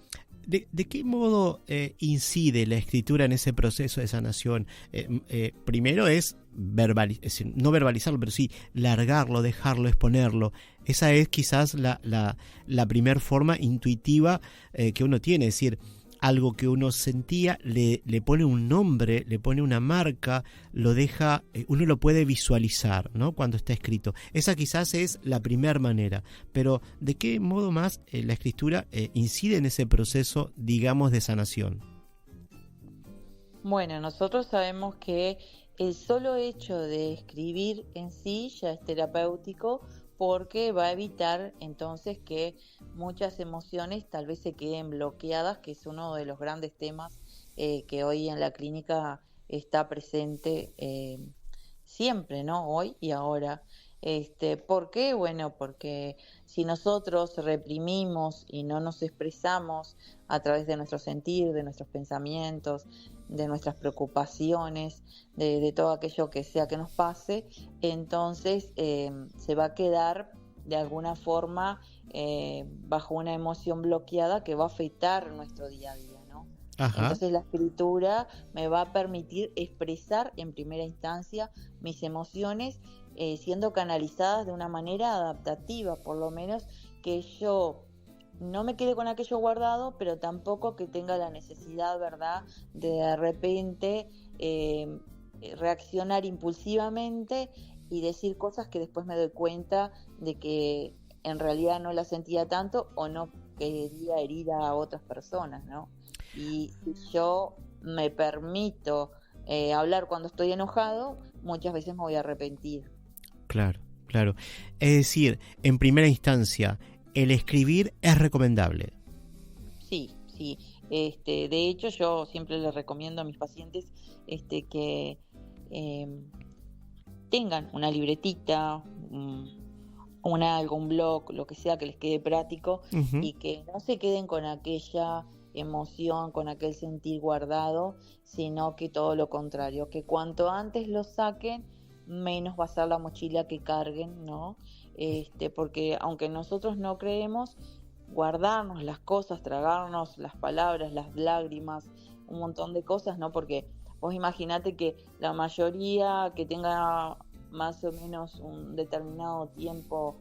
¿de qué modo incide la escritura en ese proceso de sanación? Primero es no verbalizarlo, pero sí largarlo, dejarlo, exponerlo. Esa es quizás la primer forma intuitiva que uno tiene, es decir, algo que uno sentía, le pone un nombre, le pone una marca, lo deja, uno lo puede visualizar, ¿no?, cuando está escrito. Esa quizás es la primera manera, pero ¿de qué modo más la escritura incide en ese proceso, digamos, de sanación? Bueno, nosotros sabemos que el solo hecho de escribir en sí ya es terapéutico, porque va a evitar entonces que muchas emociones tal vez se queden bloqueadas, que es uno de los grandes temas que hoy en la clínica está presente siempre, ¿no? Hoy y ahora. ¿Por qué? Bueno, porque si nosotros reprimimos y no nos expresamos a través de nuestro sentir, de nuestros pensamientos, de nuestras preocupaciones, de todo aquello que sea que nos pase, entonces se va a quedar de alguna forma bajo una emoción bloqueada que va a afectar nuestro día a día, ¿no? Ajá. Entonces la escritura me va a permitir expresar en primera instancia mis emociones, siendo canalizadas de una manera adaptativa, por lo menos que yo no me quede con aquello guardado, pero tampoco que tenga la necesidad, ¿verdad?, de repente reaccionar impulsivamente y decir cosas que después me doy cuenta de que en realidad no las sentía tanto o no quería herir a otras personas, ¿no? Y si yo me permito hablar cuando estoy enojado, muchas veces me voy a arrepentir. Claro. Es decir, en primera instancia, el escribir es recomendable. Sí. De hecho, yo siempre les recomiendo a mis pacientes que tengan una libretita, un blog, lo que sea que les quede práctico, uh-huh, y que no se queden con aquella emoción, con aquel sentir guardado, sino que todo lo contrario, que cuanto antes lo saquen, menos va a ser la mochila que carguen, ¿no? Porque aunque nosotros no creemos, guardarnos las cosas, tragarnos las palabras, las lágrimas, un montón de cosas, ¿no? Porque vos imaginate que la mayoría que tenga más o menos un determinado tiempo,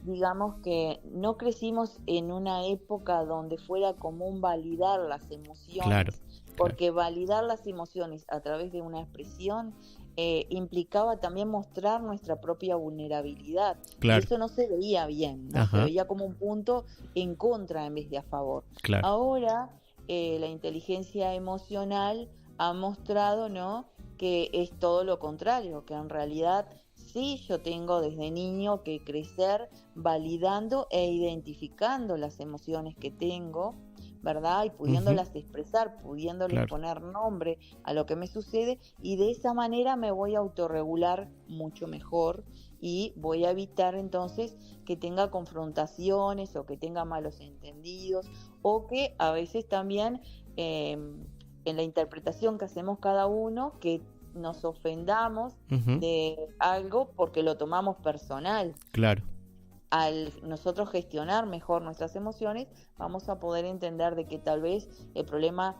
digamos que no crecimos en una época donde fuera común validar las emociones, Claro, porque validar las emociones a través de una expresión implicaba también mostrar nuestra propia vulnerabilidad. claro. Y eso no se veía bien, ¿no? Ajá. Se veía como un punto en contra en vez de a favor. Claro. Ahora la inteligencia emocional ha mostrado, ¿no?, que es todo lo contrario, que en realidad sí, yo tengo desde niño que crecer validando e identificando las emociones que tengo, ¿verdad? Y pudiéndolas expresar, pudiéndole Claro. poner nombre a lo que me sucede, y de esa manera me voy a autorregular mucho mejor y voy a evitar entonces que tenga confrontaciones o que tenga malos entendidos, o que a veces también en la interpretación que hacemos cada uno, que nos ofendamos de algo porque lo tomamos personal. Claro. Al nosotros gestionar mejor nuestras emociones, vamos a poder entender de que tal vez el problema,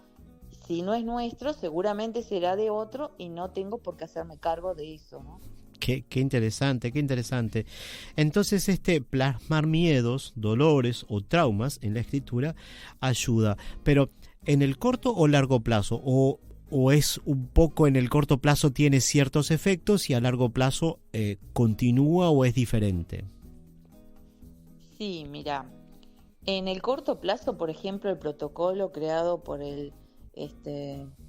si no es nuestro, seguramente será de otro y no tengo por qué hacerme cargo de eso, ¿no? Qué interesante, qué interesante. Entonces, plasmar miedos, dolores o traumas en la escritura ayuda, pero ¿en el corto o largo plazo? ¿O es un poco en el corto plazo tiene ciertos efectos y a largo plazo continúa o es diferente? Sí, mira, en el corto plazo, por ejemplo, el protocolo creado por el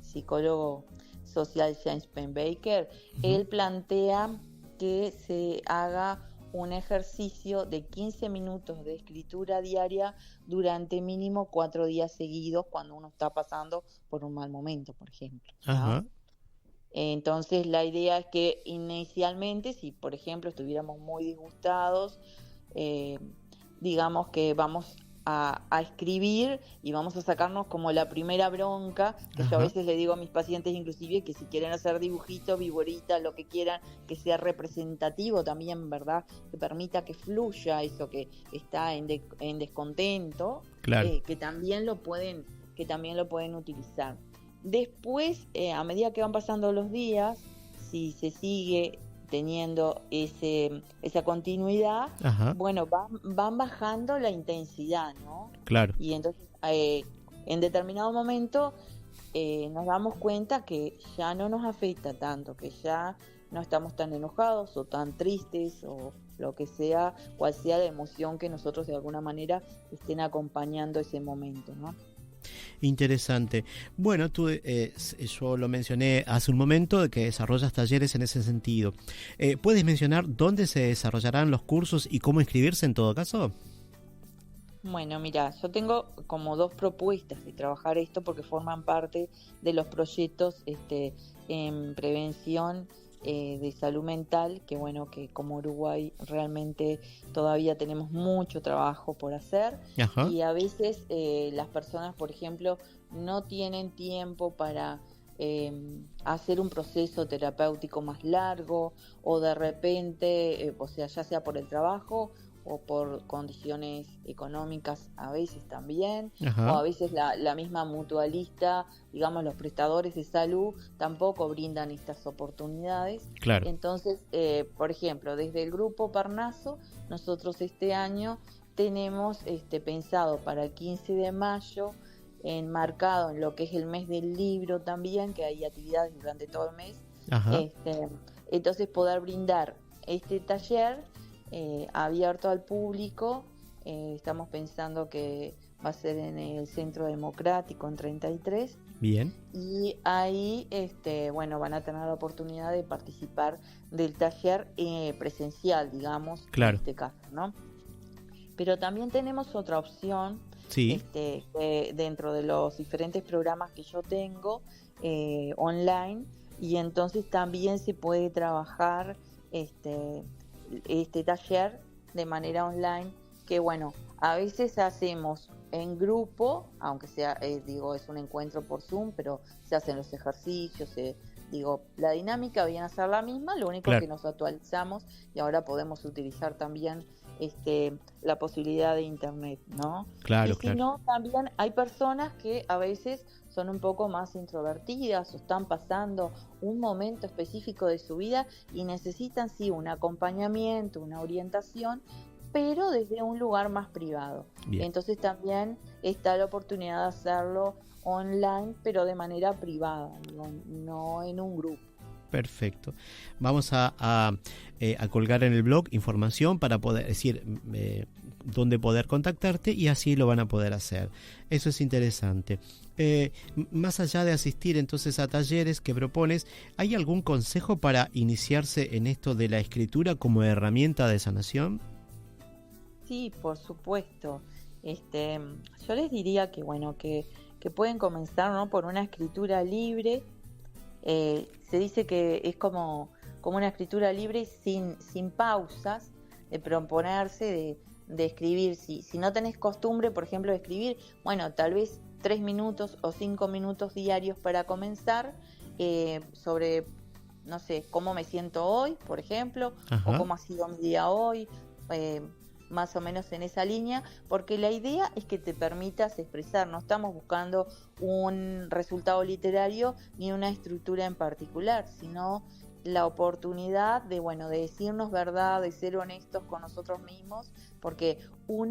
psicólogo social James Pennebaker, él plantea que se haga un ejercicio de 15 minutos de escritura diaria durante mínimo 4 días seguidos cuando uno está pasando por un mal momento, por ejemplo, ¿no? Ajá. Entonces la idea es que inicialmente, si por ejemplo estuviéramos muy disgustados, digamos que vamos a escribir y vamos a sacarnos como la primera bronca, que yo a veces le digo a mis pacientes inclusive que si quieren hacer dibujitos, vigoritas, lo que quieran, que sea representativo también, ¿verdad? Que permita que fluya eso que está en descontento, Claro. que también lo pueden utilizar. Después, a medida que van pasando los días, si se sigue teniendo esa continuidad, bueno, van bajando la intensidad, ¿no? Claro. Y entonces, en determinado momento, nos damos cuenta que ya no nos afecta tanto, que ya no estamos tan enojados o tan tristes o lo que sea, cual sea la emoción que nosotros de alguna manera estén acompañando ese momento, ¿no? Interesante. Bueno, yo lo mencioné hace un momento de que desarrollas talleres en ese sentido. ¿Puedes mencionar dónde se desarrollarán los cursos y cómo inscribirse en todo caso? Bueno, mira, yo tengo como 2 propuestas de trabajar esto porque forman parte de los proyectos en prevención de salud mental, que bueno, que como Uruguay realmente todavía tenemos mucho trabajo por hacer. Ajá. Y a veces las personas, por ejemplo, no tienen tiempo para hacer un proceso terapéutico más largo, o de repente, o sea, ya sea por el trabajo o por condiciones económicas a veces también, Ajá. o a veces la misma mutualista, digamos los prestadores de salud tampoco brindan estas oportunidades. Claro. Entonces, por ejemplo, desde el Grupo Parnaso, nosotros este año tenemos pensado para el 15 de mayo, enmarcado en lo que es el mes del libro también, que hay actividades durante todo el mes. Ajá. Entonces poder brindar este taller abierto al público. Estamos pensando que va a ser en el Centro Democrático en 33. Bien. Y ahí bueno, van a tener la oportunidad de participar del taller presencial, digamos, Claro. en este caso, ¿no? Pero también tenemos otra opción, Sí. dentro de los diferentes programas que yo tengo online, y entonces también se puede trabajar este taller de manera online, que bueno, a veces hacemos en grupo, aunque sea, es un encuentro por Zoom, pero se hacen los ejercicios, la dinámica viene a ser la misma, lo único que nos actualizamos y ahora podemos utilizar también la posibilidad de internet, ¿no? Claro, y si no, también hay personas que a veces son un poco más introvertidas o están pasando un momento específico de su vida y necesitan sí un acompañamiento, una orientación, pero desde un lugar más privado. Bien. Entonces también está la oportunidad de hacerlo online, pero de manera privada, no en un grupo. Perfecto. Vamos a colgar en el blog información para poder decir dónde poder contactarte y así lo van a poder hacer. Eso es interesante. Más allá de asistir entonces a talleres que propones, ¿hay algún consejo para iniciarse en esto de la escritura como herramienta de sanación? Sí, por supuesto. Yo les diría que que pueden comenzar, ¿no?, por una escritura libre. Se dice que es como una escritura libre sin pausas, de proponerse, de escribir. Si no tenés costumbre, por ejemplo, de escribir, tal vez 3 minutos o 5 minutos diarios para comenzar, sobre, no sé, cómo me siento hoy, por ejemplo, o cómo ha sido mi día hoy, más o menos en esa línea, porque la idea es que te permitas expresar. No estamos buscando un resultado literario ni una estructura en particular, sino la oportunidad de decirnos verdad, de ser honestos con nosotros mismos, porque yo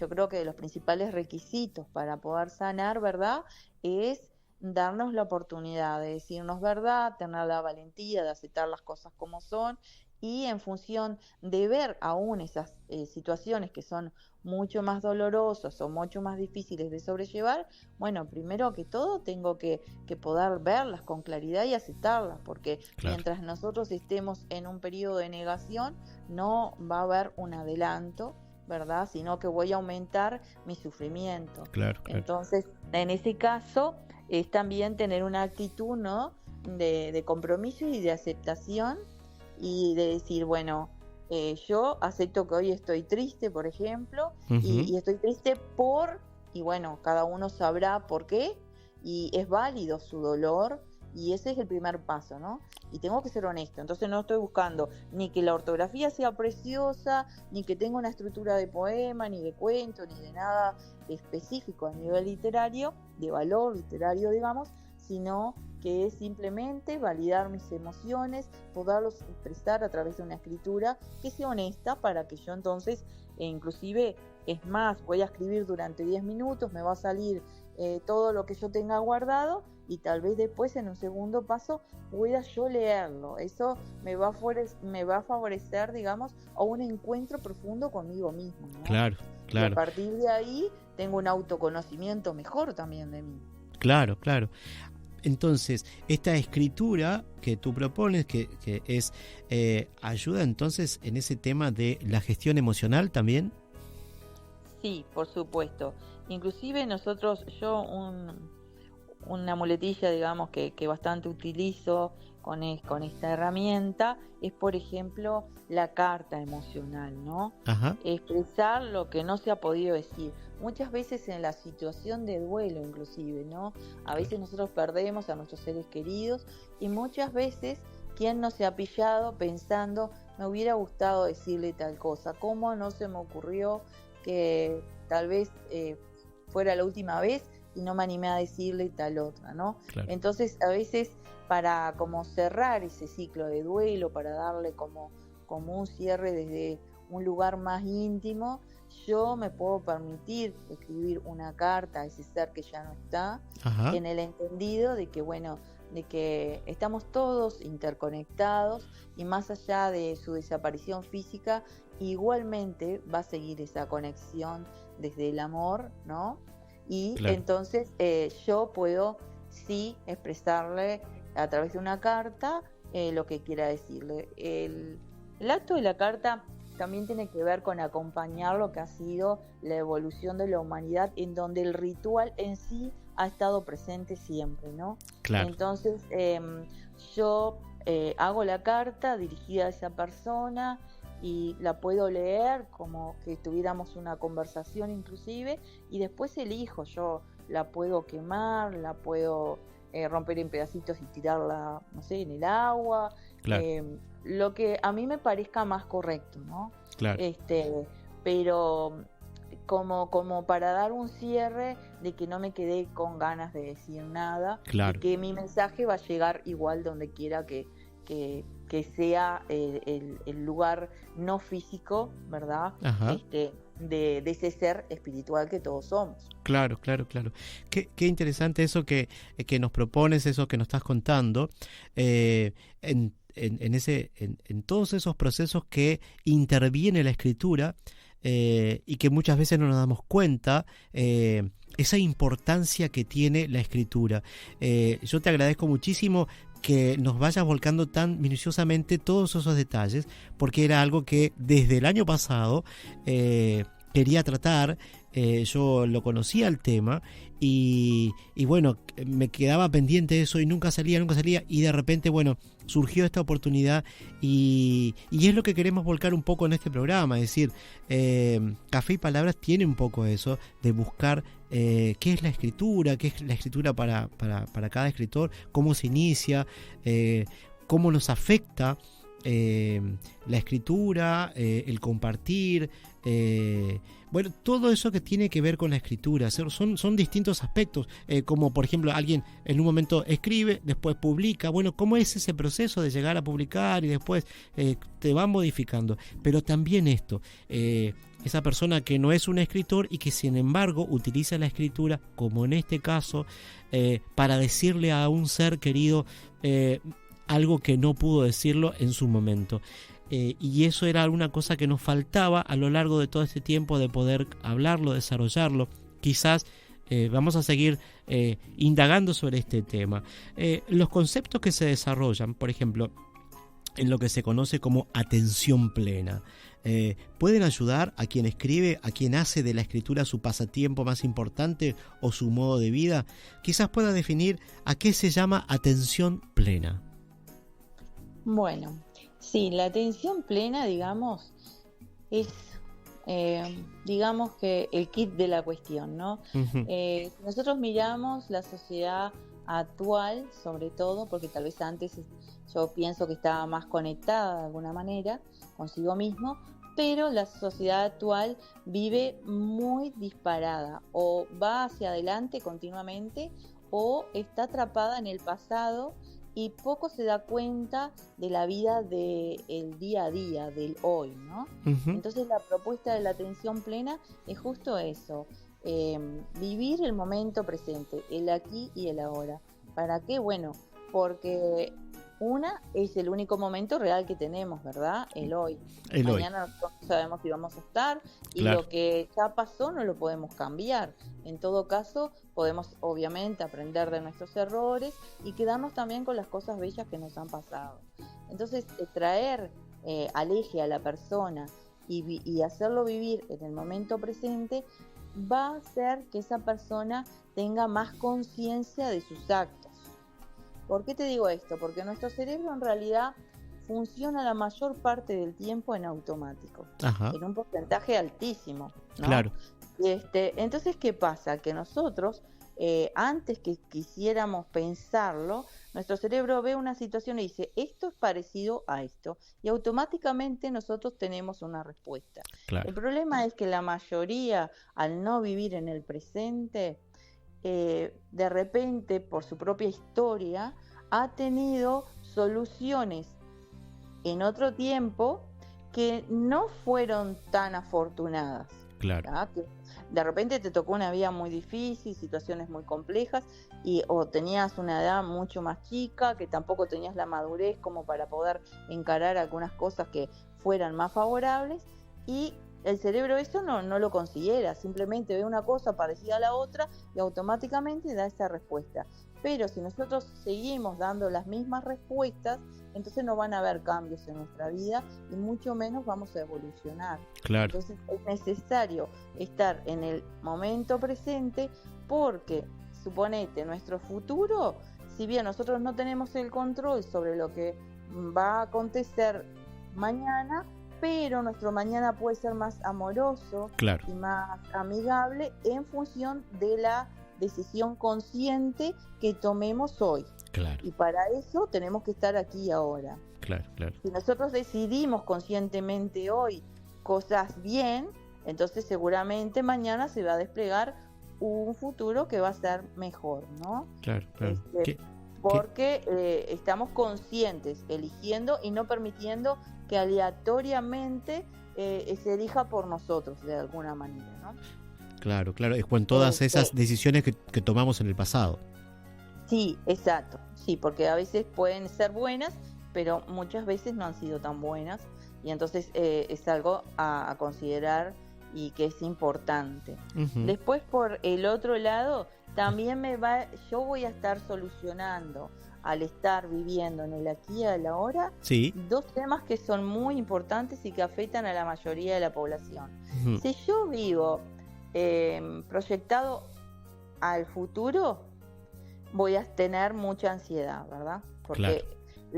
creo que de los principales requisitos para poder sanar, ¿verdad?, es darnos la oportunidad de decirnos verdad, tener la valentía de aceptar las cosas como son. Y en función de ver aún esas situaciones que son mucho más dolorosas o mucho más difíciles de sobrellevar, primero que todo tengo que poder verlas con claridad y aceptarlas, porque mientras nosotros estemos en un periodo de negación, no va a haber un adelanto, ¿verdad?, sino que voy a aumentar mi sufrimiento. Claro. Entonces, en ese caso, es también tener una actitud, ¿no?, de compromiso y de aceptación, y de decir, yo acepto que hoy estoy triste, por ejemplo, y estoy triste y cada uno sabrá por qué, y es válido su dolor, y ese es el primer paso, ¿no? Y tengo que ser honesto, entonces no estoy buscando ni que la ortografía sea preciosa, ni que tenga una estructura de poema, ni de cuento, ni de nada específico a nivel literario, de valor literario, digamos, sino que es simplemente validar mis emociones, poderlos expresar a través de una escritura que sea honesta, para que yo entonces, inclusive, es más, voy a escribir durante 10 minutos, me va a salir todo lo que yo tenga guardado, y tal vez después, en un segundo paso, pueda yo leerlo. Eso me va a favorecer, digamos, a un encuentro profundo conmigo mismo, ¿no? Claro. Y a partir de ahí tengo un autoconocimiento mejor también de mí. Claro. Entonces, esta escritura que tú propones, que es ayuda entonces en ese tema de la gestión emocional también. Sí, por supuesto. Inclusive yo una muletilla, digamos, que bastante utilizo con esta herramienta es, por ejemplo, la carta emocional, ¿no? Expresar lo que no se ha podido decir. Muchas veces en la situación de duelo, inclusive, ¿no? A veces nosotros perdemos a nuestros seres queridos, y muchas veces, ¿quién no se ha pillado pensando, me hubiera gustado decirle tal cosa? ¿Cómo no se me ocurrió que tal vez fuera la última vez y no me animé a decirle tal otra, ¿no? Entonces, a veces, para como cerrar ese ciclo de duelo, para darle como un cierre desde un lugar más íntimo, yo me puedo permitir escribir una carta a ese ser que ya no está, en el entendido de que estamos todos interconectados, y más allá de su desaparición física, igualmente va a seguir esa conexión desde el amor, ¿no? Y entonces yo puedo sí expresarle a través de una carta lo que quiera decirle. El acto de la carta también tiene que ver con acompañar lo que ha sido la evolución de la humanidad, en donde el ritual en sí ha estado presente siempre, ¿no? Entonces yo hago la carta dirigida a esa persona, y la puedo leer como que tuviéramos una conversación inclusive, y después elijo, yo la puedo quemar, la puedo romper en pedacitos y tirarla, no sé, en el agua, Claro. Lo que a mí me parezca más correcto, ¿no? Claro. Pero como para dar un cierre de que no me quedé con ganas de decir nada, Claro. y que mi mensaje va a llegar igual donde quiera que sea el lugar no físico, ¿verdad? Ajá. De ese ser espiritual que todos somos. Claro. Qué interesante eso que nos propones, eso que nos estás contando, en todos esos procesos que interviene la escritura, y que muchas veces no nos damos cuenta, esa importancia que tiene la escritura. Yo te agradezco muchísimo que nos vayas volcando tan minuciosamente todos esos detalles, porque era algo que desde el año pasado quería tratar. Yo lo conocía el tema y bueno, me quedaba pendiente de eso y nunca salía, y de repente, bueno, surgió esta oportunidad y es lo que queremos volcar un poco en este programa, es decir, Café y Palabras tiene un poco eso de buscar qué es la escritura para cada escritor, cómo se inicia, cómo nos afecta la escritura, el compartir, bueno, todo eso que tiene que ver con la escritura. Son distintos aspectos, como por ejemplo alguien en un momento escribe, después publica. Bueno, ¿cómo es ese proceso de llegar a publicar y después te van modificando? Pero también esto, esa persona que no es un escritor y que sin embargo utiliza la escritura, como en este caso, para decirle a un ser querido algo que no pudo decirlo en su momento. Y eso era una cosa que nos faltaba a lo largo de todo este tiempo, de poder hablarlo, desarrollarlo. Quizás vamos a seguir indagando sobre este tema. Los conceptos que se desarrollan, por ejemplo, en lo que se conoce como atención plena, pueden ayudar a quien escribe, a quien hace de la escritura su pasatiempo más importante o su modo de vida. Quizás pueda definir a qué se llama atención plena. Bueno, sí, la atención plena, digamos, es, digamos que el kit de la cuestión, ¿no? Uh-huh. Si nosotros miramos la sociedad actual, sobre todo, porque tal vez antes yo pienso que estaba más conectada de alguna manera consigo mismo, pero la sociedad actual vive muy disparada, o va hacia adelante continuamente, o está atrapada en el pasado, y poco se da cuenta de la vida del día a día, del hoy, ¿no? Uh-huh. Entonces la propuesta de la atención plena es justo eso, vivir el momento presente, el aquí y el ahora. ¿Para qué? Bueno, porque una es el único momento real que tenemos, ¿verdad? El hoy. Mañana no sabemos si vamos a estar, y claro, lo que ya pasó no lo podemos cambiar. En todo caso, podemos obviamente aprender de nuestros errores y quedarnos también con las cosas bellas que nos han pasado. Entonces, traer al eje a la persona y hacerlo vivir en el momento presente va a hacer que esa persona tenga más conciencia de sus actos. ¿Por qué te digo esto? Porque nuestro cerebro en realidad funciona la mayor parte del tiempo en automático, ajá, en un porcentaje altísimo, ¿no? Claro. Entonces, ¿qué pasa? Que nosotros, antes que quisiéramos pensarlo, nuestro cerebro ve una situación y dice, esto es parecido a esto, y automáticamente nosotros tenemos una respuesta. Claro. El problema es que la mayoría, al no vivir en el presente, de repente, por su propia historia, ha tenido soluciones en otro tiempo que no fueron tan afortunadas. Claro. Que de repente te tocó una vida muy difícil, situaciones muy complejas, o tenías una edad mucho más chica, que tampoco tenías la madurez como para poder encarar algunas cosas que fueran más favorables, y el cerebro eso no lo considera, simplemente ve una cosa parecida a la otra y automáticamente da esa respuesta. Pero si nosotros seguimos dando las mismas respuestas, entonces no van a haber cambios en nuestra vida y mucho menos vamos a evolucionar. Claro. Entonces es necesario estar en el momento presente, porque, suponete, nuestro futuro, si bien nosotros no tenemos el control sobre lo que va a acontecer mañana, pero nuestro mañana puede ser más amoroso Claro. y más amigable en función de la decisión consciente que tomemos hoy. Claro, Y para eso tenemos que estar aquí y ahora. claro. Si nosotros decidimos conscientemente hoy cosas bien, entonces seguramente mañana se va a desplegar un futuro que va a ser mejor, ¿no? Claro. Porque estamos conscientes, eligiendo y no permitiendo que aleatoriamente se elija por nosotros de alguna manera, ¿no? Claro. Es con todas esas decisiones que tomamos en el pasado. Sí, exacto. Sí, porque a veces pueden ser buenas, pero muchas veces no han sido tan buenas. Y entonces es algo a considerar y que es importante. Ujú. Después, por el otro lado, también yo voy a estar solucionando, al estar viviendo en el aquí y el ahora, Sí. dos temas que son muy importantes y que afectan a la mayoría de la población. Ujú. Si yo vivo proyectado al futuro, voy a tener mucha ansiedad, ¿verdad? Porque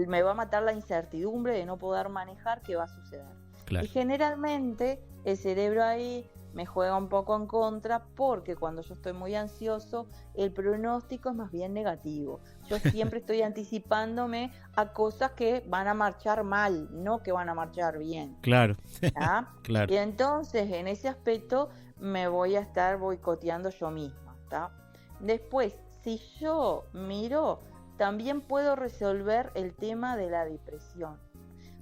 me va a matar la incertidumbre de no poder manejar qué va a suceder. Claro. Y generalmente el cerebro ahí me juega un poco en contra, porque cuando yo estoy muy ansioso, el pronóstico es más bien negativo. Yo siempre estoy anticipándome a cosas que van a marchar mal, no que van a marchar bien. Claro. ¿Ah? Claro. Y entonces en ese aspecto me voy a estar boicoteando yo misma, ¿tá? Después, si yo miro, también puedo resolver el tema de la depresión.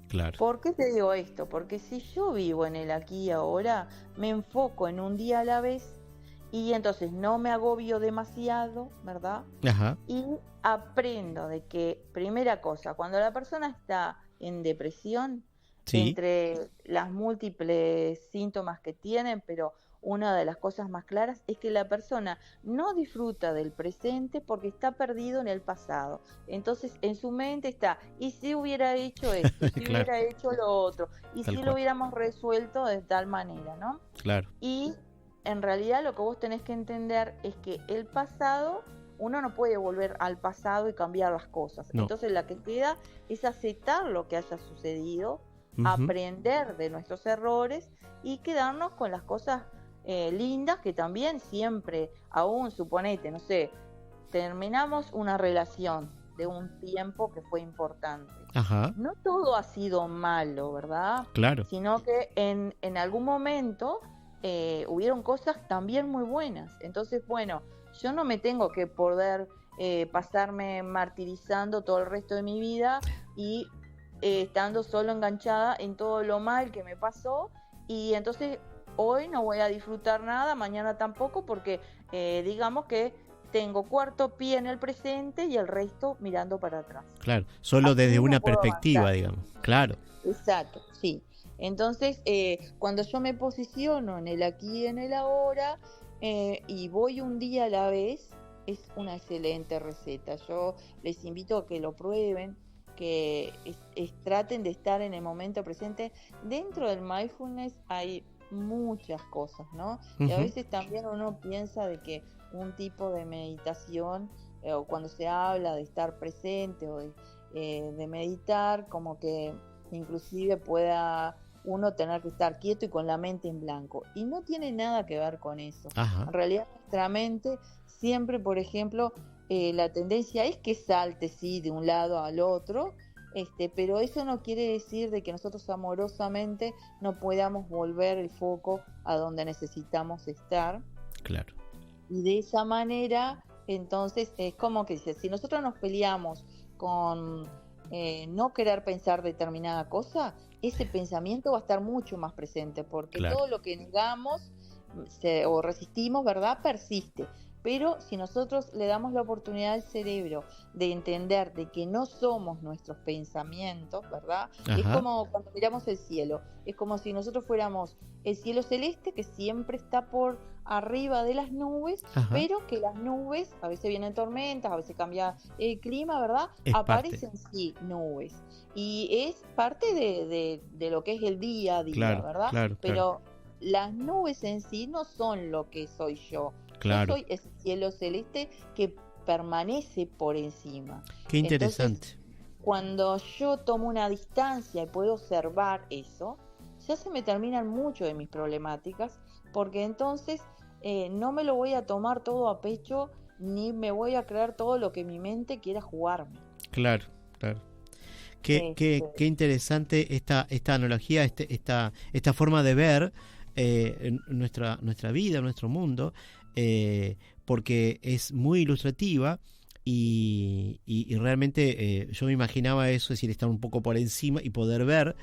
Claro. ¿Por qué te digo esto? Porque si yo vivo en el aquí y ahora, me enfoco en un día a la vez y entonces no me agobio demasiado, ¿verdad? Ajá. Y aprendo de que, primera cosa, cuando la persona está en depresión, Sí. entre las múltiples síntomas que tienen, pero una de las cosas más claras es que la persona no disfruta del presente porque está perdido en el pasado. Entonces en su mente está, ¿y si hubiera hecho esto? ¿Y si Claro. hubiera hecho lo otro? ¿Y Tal si cual. lo hubiéramos resuelto de tal manera, ¿no? Claro. Y en realidad lo que vos tenés que entender es que el pasado, uno no puede volver al pasado y cambiar las cosas. No. Entonces la que queda es aceptar lo que haya sucedido, Ujú. aprender de nuestros errores y quedarnos con las cosas lindas que también siempre, aún suponete, no sé, terminamos una relación de un tiempo que fue importante. Ajá. No todo ha sido malo, ¿verdad? Claro. Sino que en algún momento hubieron cosas también muy buenas. Entonces, bueno, yo no me tengo que poder pasarme martirizando todo el resto de mi vida y estando solo enganchada en todo lo mal que me pasó, y entonces hoy no voy a disfrutar nada, mañana tampoco, porque digamos que tengo cuarto pie en el presente y el resto mirando para atrás. Claro. Solo Así desde no una puedo perspectiva, avanzar. digamos. Claro. Exacto, sí. Entonces, cuando yo me posiciono en el aquí y en el ahora, y voy un día a la vez, es una excelente receta. Yo les invito a que lo prueben, que traten de estar en el momento presente. Dentro del mindfulness hay muchas cosas, ¿no? Y a Ujú. veces también uno piensa de que un tipo de meditación, o cuando se habla de estar presente o de meditar, como que inclusive pueda uno tener que estar quieto y con la mente en blanco. Y no tiene nada que ver con eso. Ajá. En realidad nuestra mente siempre, por ejemplo, la tendencia es que salte, sí, de un lado al otro, pero eso no quiere decir de que nosotros amorosamente no podamos volver el foco a donde necesitamos estar. Claro. Y de esa manera, entonces, es como que si nosotros nos peleamos con no querer pensar determinada cosa, ese pensamiento va a estar mucho más presente, porque Claro. todo lo que negamos o resistimos, ¿verdad?, persiste. Pero si nosotros le damos la oportunidad al cerebro de entender de que no somos nuestros pensamientos, ¿verdad? Ajá. Es como cuando miramos el cielo, es como si nosotros fuéramos el cielo celeste que siempre está por arriba de las nubes, Ajá. pero que las nubes, a veces vienen tormentas, a veces cambia el clima, ¿verdad? Es Aparecen sí nubes. Y es parte de lo que es el día a día, Claro, ¿verdad? claro, Pero las nubes en sí no son lo que soy yo. Claro. Yo soy ese cielo celeste que permanece por encima. Qué interesante. Entonces, cuando yo tomo una distancia y puedo observar eso, ya se me terminan mucho de mis problemáticas, porque entonces no me lo voy a tomar todo a pecho, ni me voy a creer todo lo que mi mente quiera jugarme. Claro, claro. Qué interesante esta analogía, esta forma de ver nuestra vida, nuestro mundo, porque es muy ilustrativa y realmente yo me imaginaba eso, es decir, estar un poco por encima y poder ver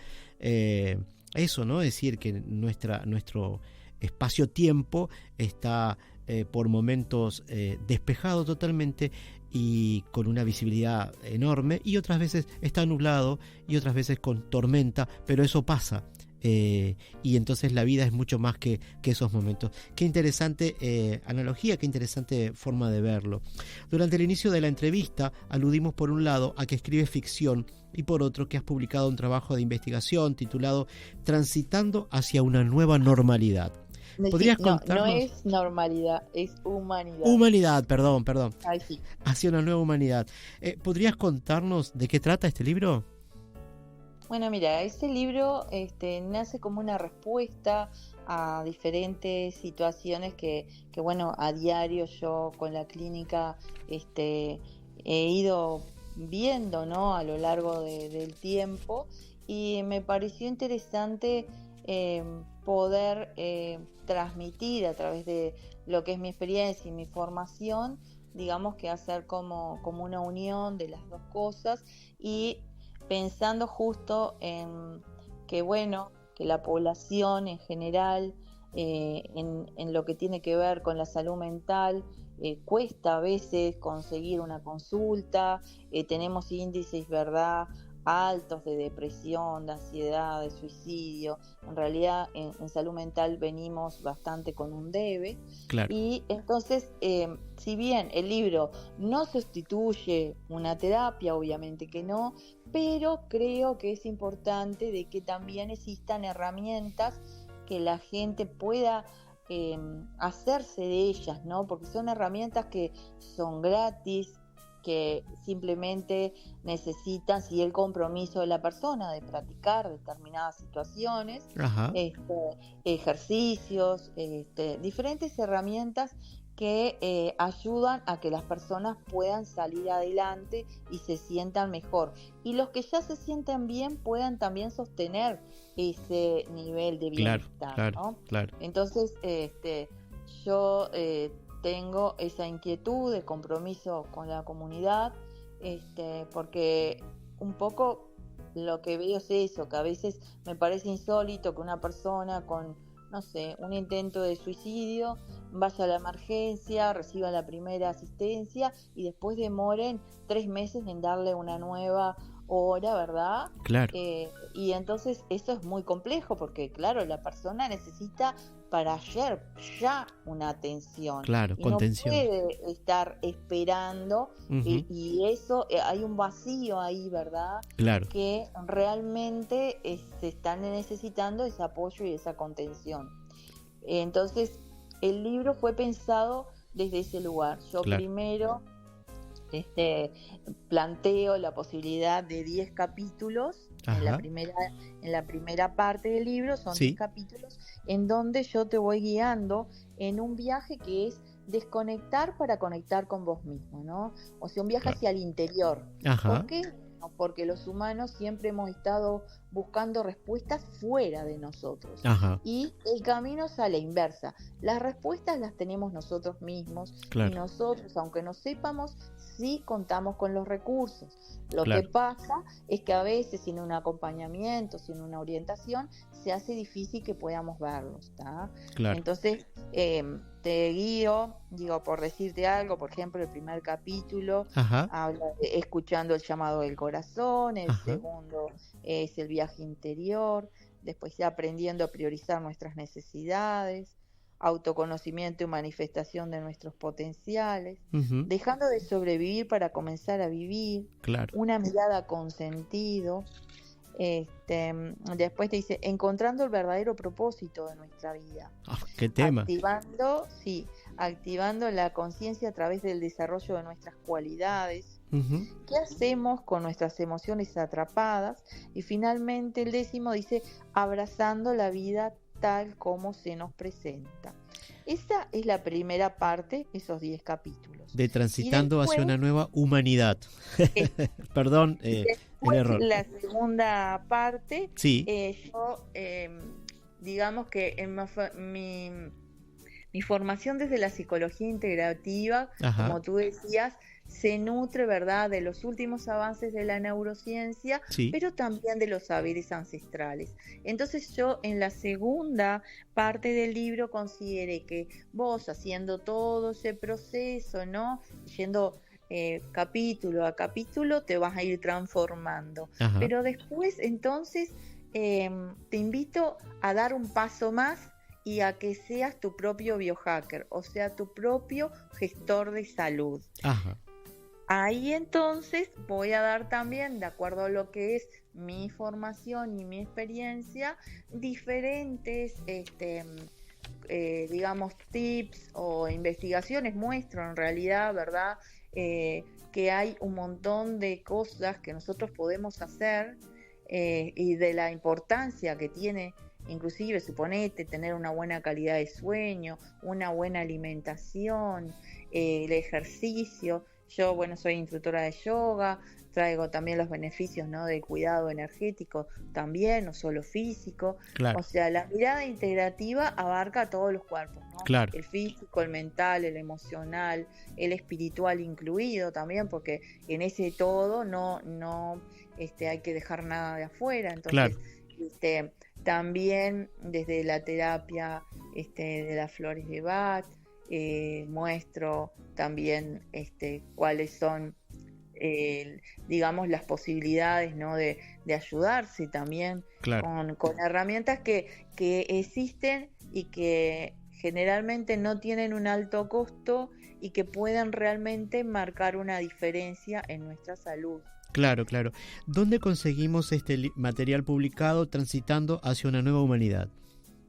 eso, ¿no? Es decir, que nuestro espacio-tiempo está por momentos despejado totalmente y con una visibilidad enorme, y otras veces está nublado y otras veces con tormenta, pero eso pasa. Y entonces la vida es mucho más que esos momentos. Qué interesante analogía, qué interesante forma de verlo. Durante el inicio de la entrevista aludimos por un lado a que escribes ficción y por otro que has publicado un trabajo de investigación titulado Transitando hacia una nueva normalidad. ¿Podrías contarnos? No es normalidad, es humanidad. Humanidad, perdón. Ay, sí. Hacia una nueva humanidad. ¿Podrías contarnos de qué trata este libro? Bueno, mira, este libro nace como una respuesta a diferentes situaciones que bueno, a diario yo con la clínica he ido viendo, ¿no? A lo largo del tiempo, y me pareció interesante poder transmitir a través de lo que es mi experiencia y mi formación, digamos que hacer como una unión de las dos cosas, y pensando justo en que bueno, que la población en general, en lo que tiene que ver con la salud mental, cuesta a veces conseguir una consulta, tenemos índices, ¿verdad?, altos de depresión, de ansiedad, de suicidio. En realidad en salud mental venimos bastante con un debe. Claro. Y entonces, si bien el libro no sustituye una terapia, obviamente que no, pero creo que es importante de que también existan herramientas que la gente pueda hacerse de ellas, ¿no? Porque son herramientas que son gratis, que simplemente necesitan, si el compromiso de la persona de practicar determinadas situaciones, ejercicios, diferentes herramientas que ayudan a que las personas puedan salir adelante y se sientan mejor. Y los que ya se sienten bien puedan también sostener ese nivel de bienestar. Claro, ¿no? Claro. Entonces, yo tengo esa inquietud de compromiso con la comunidad, porque un poco lo que veo es eso, que a veces me parece insólito que una persona con, no sé, un intento de suicidio vaya a la emergencia, reciba la primera asistencia y después demoren 3 meses en darle una nueva hora, ¿verdad? Claro. Y entonces eso es muy complejo porque, claro, la persona necesita para ayer ya una atención. Claro, y contención. No puede estar esperando, y eso, hay un vacío ahí, ¿verdad? Claro. Que realmente se están necesitando ese apoyo y esa contención. Entonces, el libro fue pensado desde ese lugar. Yo primero planteo la posibilidad de 10 capítulos. En la primera parte del libro son 10 capítulos en donde yo te voy guiando en un viaje que es desconectar para conectar con vos mismo, ¿no? O sea, un viaje hacia el interior. ¿Por qué? Porque los humanos siempre hemos estado buscando respuestas fuera de nosotros. Y el camino es a la inversa. Las respuestas las tenemos nosotros mismos, y nosotros, aunque no sepamos, sí contamos con los recursos. Lo que pasa es que a veces sin un acompañamiento, sin una orientación, se hace difícil que podamos verlos, ¿tá? Entonces, te guío, digo, por decirte algo, por ejemplo, el primer capítulo habla de escuchando el llamado del corazón, el segundo es el viaje interior, después aprendiendo a priorizar nuestras necesidades, autoconocimiento y manifestación de nuestros potenciales, dejando de sobrevivir para comenzar a vivir, una mirada con sentido. Después te dice encontrando el verdadero propósito de nuestra vida. ¿Qué tema? Activando la conciencia a través del desarrollo de nuestras cualidades, ¿Qué hacemos con nuestras emociones atrapadas? Y finalmente el 10º dice, abrazando la vida tal como se nos presenta. Esa es la primera parte, esos 10 capítulos. De Transitando hacia una nueva humanidad. Perdón, el error. La segunda parte, sí. Yo, digamos que en mi formación desde la psicología integrativa, como tú decías, se nutre, ¿verdad?, de los últimos avances de la neurociencia, sí, pero también de los saberes ancestrales. Entonces yo en la segunda parte del libro consideré que vos, haciendo todo ese proceso, ¿no?, yendo capítulo a capítulo, te vas a ir transformando. Ajá. Pero después, entonces, te invito a dar un paso más y a que seas tu propio biohacker, o sea, tu propio gestor de salud. Ajá. Ahí entonces voy a dar también, de acuerdo a lo que es mi formación y mi experiencia, diferentes, digamos, tips o investigaciones. Muestro en realidad, ¿verdad?, que hay un montón de cosas que nosotros podemos hacer y de la importancia que tiene, inclusive, suponete, tener una buena calidad de sueño, una buena alimentación, el ejercicio. Yo, bueno, soy instructora de yoga, traigo también los beneficios, ¿no?, del cuidado energético también, no solo físico. Claro. O sea, la mirada integrativa abarca todos los cuerpos, ¿no? Claro. El físico, el mental, el emocional, el espiritual incluido también, porque en ese todo no hay que dejar nada de afuera. Entonces, claro, también desde la terapia de las flores de Bach, muestro también cuáles son, digamos, las posibilidades, ¿no?, de ayudarse también, claro, con herramientas que existen y que generalmente no tienen un alto costo y que pueden realmente marcar una diferencia en nuestra salud. Claro, claro. ¿Dónde conseguimos este material publicado, Transitando hacia una nueva humanidad?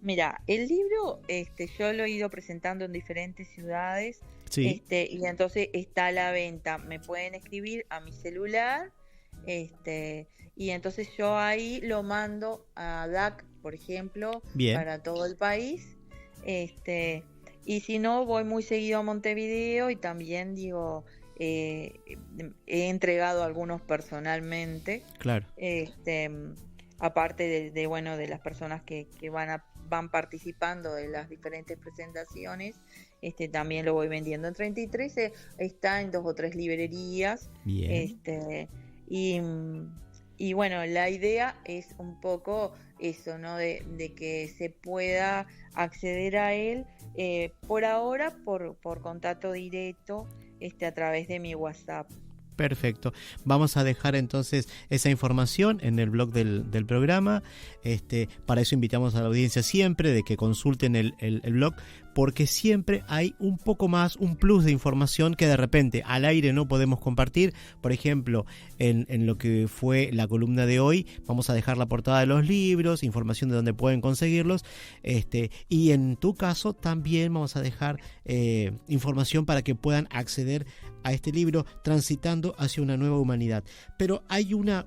Mira, el libro yo lo he ido presentando en diferentes ciudades, sí, y entonces está a la venta. Me pueden escribir a mi celular, y entonces yo ahí lo mando a DAC, por ejemplo, bien, para todo el país. Y si no, voy muy seguido a Montevideo y también, digo, he entregado algunos personalmente. Claro. Aparte de las personas que van participando de las diferentes presentaciones, también lo voy vendiendo en 33, está en 2 o 3 librerías. Bien. Y bueno, la idea es un poco eso, ¿no?, de que se pueda acceder a él por ahora por contacto directo a través de mi WhatsApp. Perfecto. Vamos a dejar entonces esa información en el blog del programa. Para eso invitamos a la audiencia siempre de que consulten el blog, porque siempre hay un poco más, un plus de información que de repente al aire no podemos compartir. Por ejemplo, en lo que fue la columna de hoy, vamos a dejar la portada de los libros, información de dónde pueden conseguirlos, y en tu caso también vamos a dejar información para que puedan acceder a este libro, Transitando hacia una nueva humanidad. Pero hay una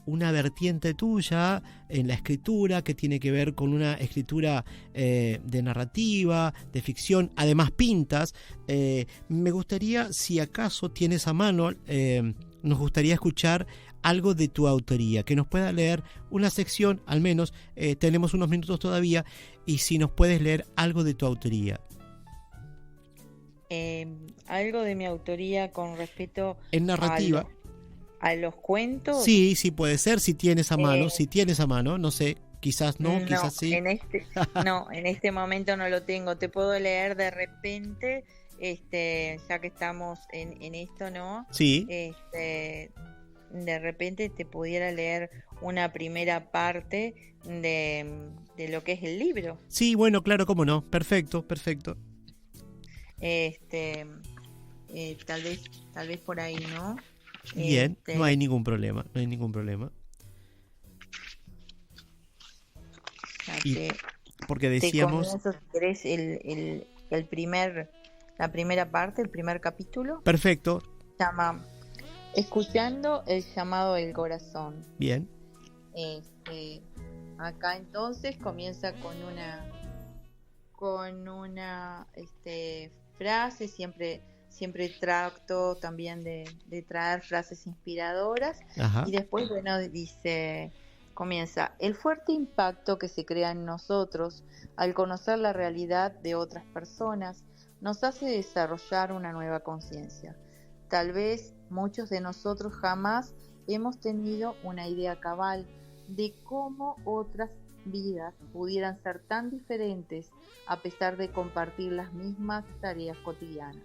vertiente tuya en la escritura que tiene que ver con una escritura de narrativa, de ficción, además pintas. Me gustaría, si acaso tienes a mano, nos gustaría escuchar algo de tu autoría, que nos pueda leer una sección, al menos, tenemos unos minutos todavía, y si nos puedes leer algo de tu autoría. Algo de mi autoría con respecto en narrativa a los cuentos. Sí, puede ser, si tienes a mano, no sé, quizás no, quizás sí. En este momento no lo tengo. Te puedo leer de repente, ya que estamos en esto, ¿no? Sí. De repente te pudiera leer una primera parte de lo que es el libro. Sí, bueno, claro, cómo no. Perfecto. Tal vez por ahí, ¿no? Bien, no hay ningún problema. Porque decíamos, si querés la primera parte, el primer capítulo. Perfecto. llama Escuchando el llamado del corazón. Bien. Acá entonces comienza con una frase. Siempre trato también de traer frases inspiradoras. Ajá. Y después, bueno, comienza: el fuerte impacto que se crea en nosotros al conocer la realidad de otras personas nos hace desarrollar una nueva conciencia. Tal vez muchos de nosotros jamás hemos tenido una idea cabal de cómo otras vidas pudieran ser tan diferentes a pesar de compartir las mismas tareas cotidianas.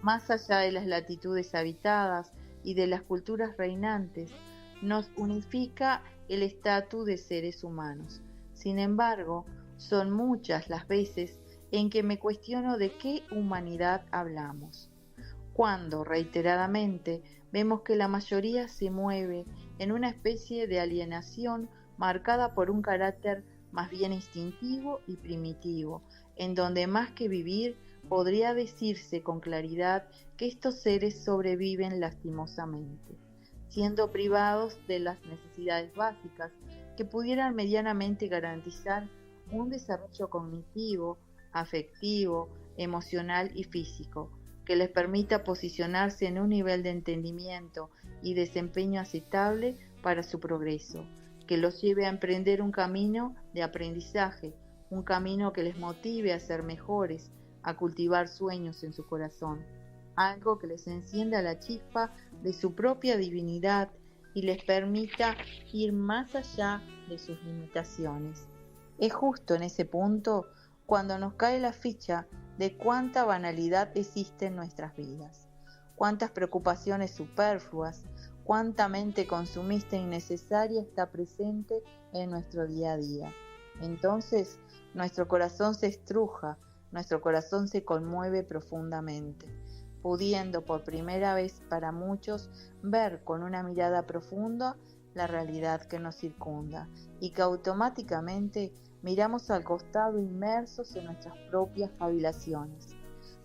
Más allá de las latitudes habitadas y de las culturas reinantes, nos unifica el estatus de seres humanos. Sin embargo, son muchas las veces en que me cuestiono de qué humanidad hablamos, cuando reiteradamente vemos que la mayoría se mueve en una especie de alienación marcada por un carácter más bien instintivo y primitivo, en donde más que vivir podría decirse con claridad que estos seres sobreviven lastimosamente, siendo privados de las necesidades básicas que pudieran medianamente garantizar un desarrollo cognitivo, afectivo, emocional y físico, que les permita posicionarse en un nivel de entendimiento y desempeño aceptable para su progreso, que los lleve a emprender un camino de aprendizaje, un camino que les motive a ser mejores, a cultivar sueños en su corazón, algo que les encienda la chispa de su propia divinidad y les permita ir más allá de sus limitaciones. Es justo en ese punto cuando nos cae la ficha de cuánta banalidad existe en nuestras vidas, cuántas preocupaciones superfluas, cuánta mente consumista e innecesaria está presente en nuestro día a día. Entonces, nuestro corazón se estruja, nuestro corazón se conmueve profundamente, pudiendo por primera vez para muchos ver con una mirada profunda la realidad que nos circunda y que automáticamente miramos al costado inmersos en nuestras propias cavilaciones,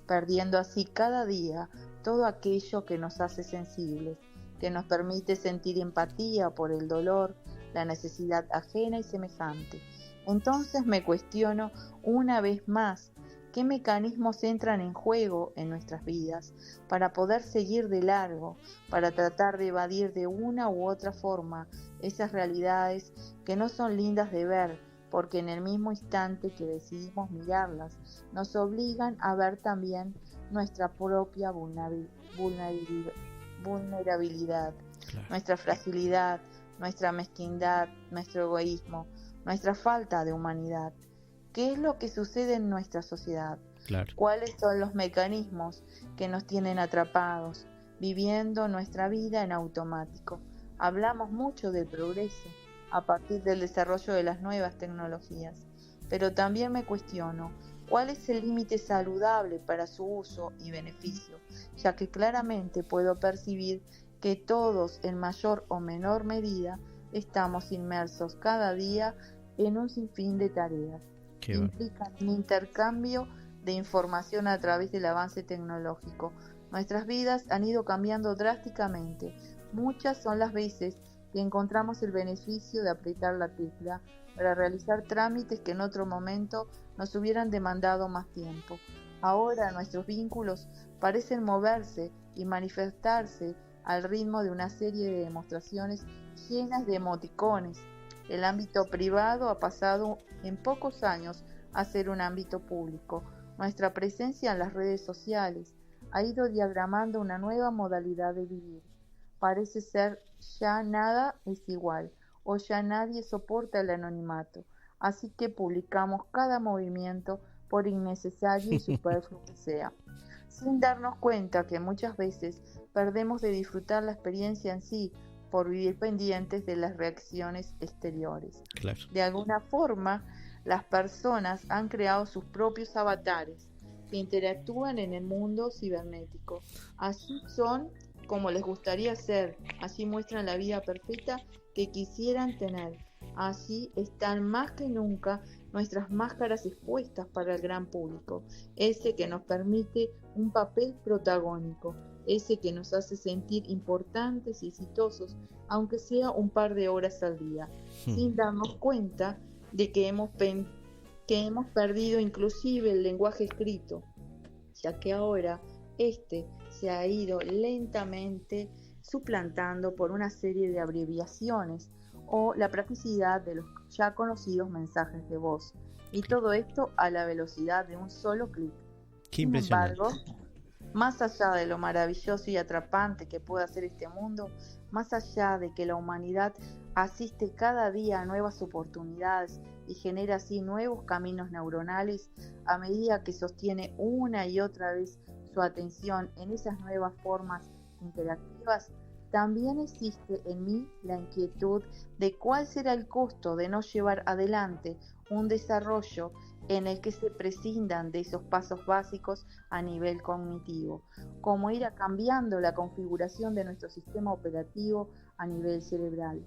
perdiendo así cada día todo aquello que nos hace sensibles, que nos permite sentir empatía por el dolor, la necesidad ajena y semejante. Entonces me cuestiono una vez más qué mecanismos entran en juego en nuestras vidas para poder seguir de largo, para tratar de evadir de una u otra forma esas realidades que no son lindas de ver, porque en el mismo instante que decidimos mirarlas, nos obligan a ver también nuestra propia vulnerabilidad, Claro. nuestra fragilidad, nuestra mezquindad, nuestro egoísmo, nuestra falta de humanidad. ¿Qué es lo que sucede en nuestra sociedad? Claro. ¿Cuáles son los mecanismos que nos tienen atrapados, viviendo nuestra vida en automático? Hablamos mucho del progreso a partir del desarrollo de las nuevas tecnologías, pero también me cuestiono cuál es el límite saludable para su uso y beneficio, ya que claramente puedo percibir que todos, en mayor o menor medida, estamos inmersos cada día en un sinfín de tareas que implican un intercambio de información a través del avance tecnológico. Nuestras vidas han ido cambiando drásticamente. Muchas son las veces que encontramos el beneficio de apretar la tecla para realizar trámites que en otro momento nos hubieran demandado más tiempo. Ahora nuestros vínculos parecen moverse y manifestarse al ritmo de una serie de demostraciones llenas de emoticones. El ámbito privado ha pasado en pocos años a ser un ámbito público. Nuestra presencia en las redes sociales ha ido diagramando una nueva modalidad de vivir. Parece ser ya nada es igual, o ya nadie soporta el anonimato, así que publicamos cada movimiento por innecesario y superfluo que sea, sin darnos cuenta que muchas veces perdemos de disfrutar la experiencia en sí por vivir pendientes de las reacciones exteriores. Claro. De alguna forma, las personas han creado sus propios avatares que interactúan en el mundo cibernético. Así son como les gustaría ser, así muestran la vida perfecta que quisieran tener. Así están más que nunca nuestras máscaras expuestas para el gran público, ese que nos permite un papel protagónico, ese que nos hace sentir importantes y exitosos, aunque sea un par de horas al día, sin darnos cuenta de que hemos perdido inclusive el lenguaje escrito, ya que ahora este se ha ido lentamente suplantando por una serie de abreviaciones o la practicidad de los ya conocidos mensajes de voz, y todo esto a la velocidad de un solo clic. Sin embargo, más allá de lo maravilloso y atrapante que puede hacer este mundo, más allá de que la humanidad asiste cada día a nuevas oportunidades y genera así nuevos caminos neuronales, a medida que sostiene una y otra vez su atención en esas nuevas formas interactivas, también existe en mí la inquietud de cuál será el costo de no llevar adelante un desarrollo en el que se prescindan de esos pasos básicos a nivel cognitivo, como ir cambiando la configuración de nuestro sistema operativo a nivel cerebral.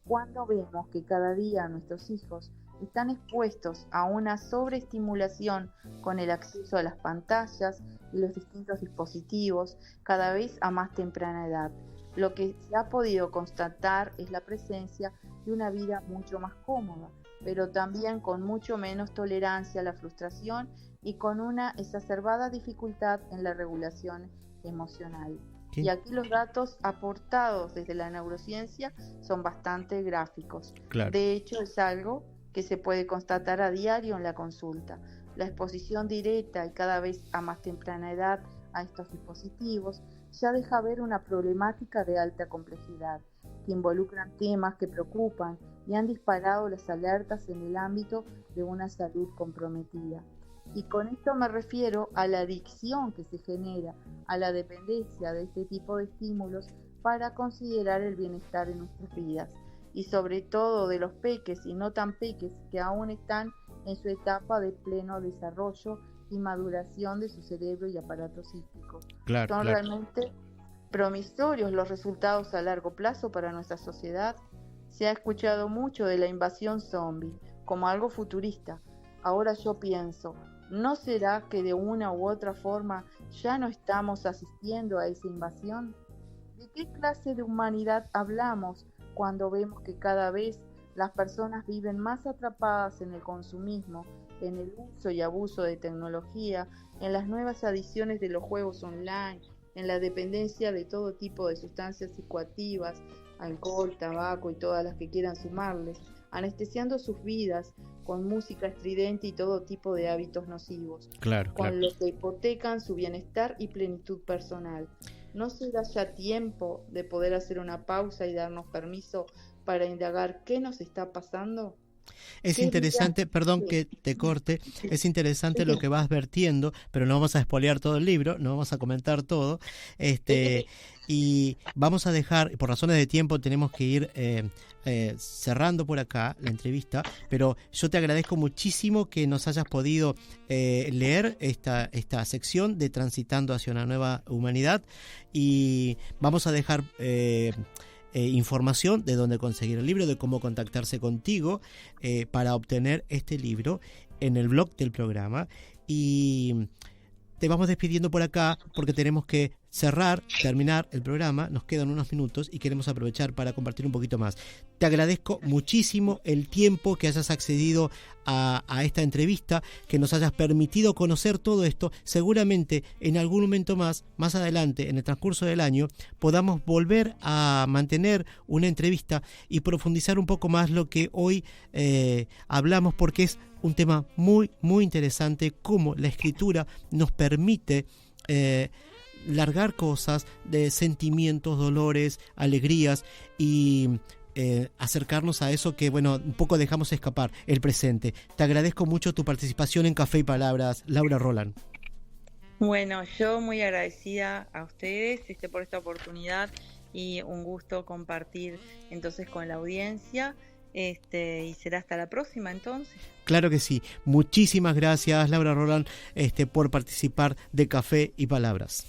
Cuando vemos que cada día nuestros hijos están expuestos a una sobreestimulación con el acceso a las pantallas y los distintos dispositivos, cada vez a más temprana edad, lo que se ha podido constatar es la presencia de una vida mucho más cómoda, pero también con mucho menos tolerancia a la frustración y con una exacerbada dificultad en la regulación emocional. ¿Sí? Y aquí los datos aportados desde la neurociencia son bastante gráficos. Claro. De hecho, es algo que se puede constatar a diario en la consulta. La exposición directa y cada vez a más temprana edad a estos dispositivos ya deja ver una problemática de alta complejidad, que involucran temas que preocupan y han disparado las alertas en el ámbito de una salud comprometida. Y con esto me refiero a la adicción que se genera a la dependencia de este tipo de estímulos para considerar el bienestar en nuestras vidas, y sobre todo de los peques y no tan peques que aún están en su etapa de pleno desarrollo y maduración de su cerebro y aparato psíquico. Son realmente promisorios los resultados a largo plazo para nuestra sociedad. Se ha escuchado mucho de la invasión zombie como algo futurista. Ahora yo pienso, ¿no será que de una u otra forma ya no estamos asistiendo a esa invasión? ¿De qué clase de humanidad hablamos cuando vemos que cada vez las personas viven más atrapadas en el consumismo, en el uso y abuso de tecnología, en las nuevas adicciones de los juegos online, en la dependencia de todo tipo de sustancias psicoactivas, alcohol, tabaco y todas las que quieran sumarles, anestesiando sus vidas con música estridente y todo tipo de hábitos nocivos, con los que hipotecan su bienestar y plenitud personal? ¿No será ya tiempo de poder hacer una pausa y darnos permiso para indagar qué nos está pasando? Es interesante, perdón que te corte, es interesante lo que vas vertiendo, pero no vamos a espolear todo el libro, no vamos a comentar todo, y vamos a dejar, por razones de tiempo tenemos que ir cerrando por acá la entrevista, pero yo te agradezco muchísimo que nos hayas podido leer esta sección de Transitando hacia una nueva humanidad, y vamos a dejar información de dónde conseguir el libro, de cómo contactarse contigo para obtener este libro en el blog del programa. Y te vamos despidiendo por acá porque tenemos que terminar el programa, nos quedan unos minutos y queremos aprovechar para compartir un poquito más. Te agradezco muchísimo el tiempo que hayas accedido a esta entrevista, que nos hayas permitido conocer todo esto. Seguramente en algún momento más adelante, en el transcurso del año, podamos volver a mantener una entrevista y profundizar un poco más lo que hoy hablamos, porque es un tema muy, muy interesante, cómo la escritura nos permite largar cosas de sentimientos, dolores, alegrías y acercarnos a eso que, bueno, un poco dejamos escapar, el presente. Te agradezco mucho tu participación en Café y Palabras, Laura Roland. Bueno, yo muy agradecida a ustedes por esta oportunidad y un gusto compartir entonces con la audiencia. Y será hasta la próxima entonces. Claro que sí. Muchísimas gracias, Laura Roland, por participar de Café y Palabras.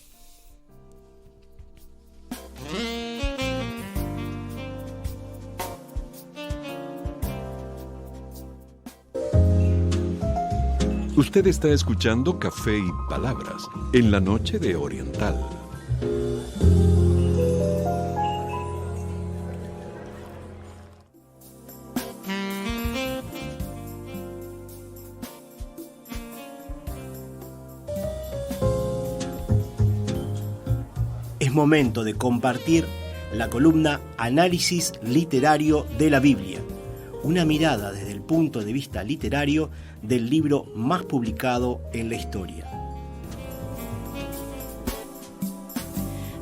Usted está escuchando Café y Palabras en la noche de Oriental. Es momento de compartir la columna Análisis Literario de la Biblia, una mirada desde el punto de vista literario del libro más publicado en la historia.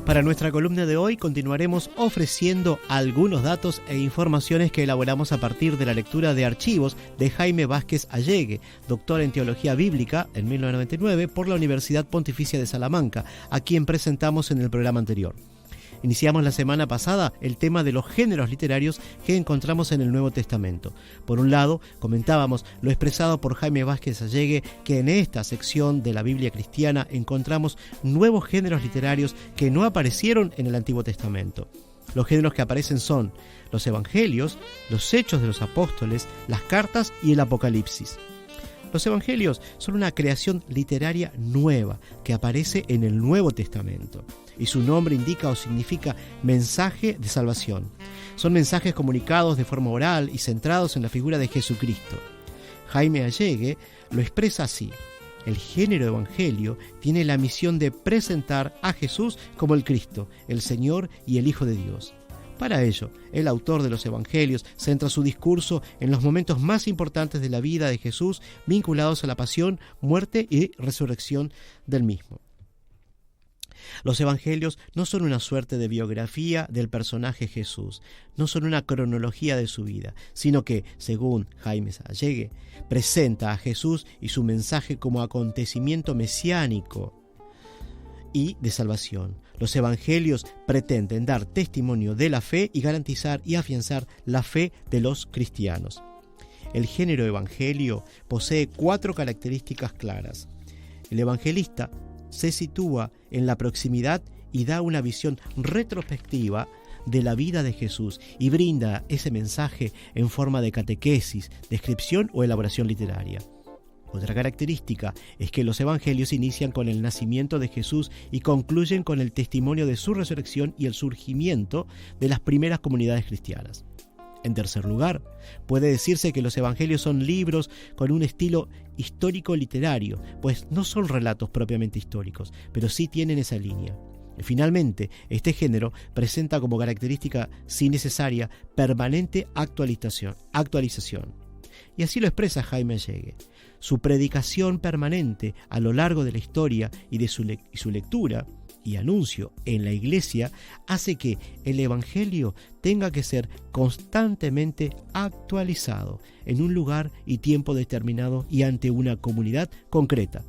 Para nuestra columna de hoy continuaremos ofreciendo algunos datos e informaciones que elaboramos a partir de la lectura de archivos de Jaime Vázquez Allegue, doctor en Teología Bíblica en 1999 por la Universidad Pontificia de Salamanca, a quien presentamos en el programa anterior. Iniciamos la semana pasada el tema de los géneros literarios que encontramos en el Nuevo Testamento. Por un lado, comentábamos lo expresado por Jaime Vázquez Allegue, que en esta sección de la Biblia cristiana encontramos nuevos géneros literarios que no aparecieron en el Antiguo Testamento. Los géneros que aparecen son los Evangelios, los Hechos de los Apóstoles, las Cartas y el Apocalipsis. Los Evangelios son una creación literaria nueva que aparece en el Nuevo Testamento, y su nombre indica o significa mensaje de salvación. Son mensajes comunicados de forma oral y centrados en la figura de Jesucristo. Jaime Allegue lo expresa así: el género evangelio tiene la misión de presentar a Jesús como el Cristo, el Señor y el Hijo de Dios. Para ello, el autor de los Evangelios centra su discurso en los momentos más importantes de la vida de Jesús vinculados a la pasión, muerte y resurrección del mismo. Los Evangelios no son una suerte de biografía del personaje Jesús, no son una cronología de su vida, sino que, según Jaime Allegue, presenta a Jesús y su mensaje como acontecimiento mesiánico y de salvación. Los Evangelios pretenden dar testimonio de la fe y garantizar y afianzar la fe de los cristianos. El género evangelio posee 4 características claras. El evangelista se sitúa en la proximidad y da una visión retrospectiva de la vida de Jesús y brinda ese mensaje en forma de catequesis, descripción o elaboración literaria. Otra característica es que los evangelios inician con el nacimiento de Jesús y concluyen con el testimonio de su resurrección y el surgimiento de las primeras comunidades cristianas. En tercer lugar, puede decirse que los evangelios son libros con un estilo histórico-literario, pues no son relatos propiamente históricos, pero sí tienen esa línea. Y finalmente, este género presenta como característica, si necesaria, permanente actualización. Y así lo expresa Jaime Allegue. Su predicación permanente a lo largo de la historia y de su lectura y anuncio en la iglesia hace que el evangelio tenga que ser constantemente actualizado en un lugar y tiempo determinado y ante una comunidad concreta.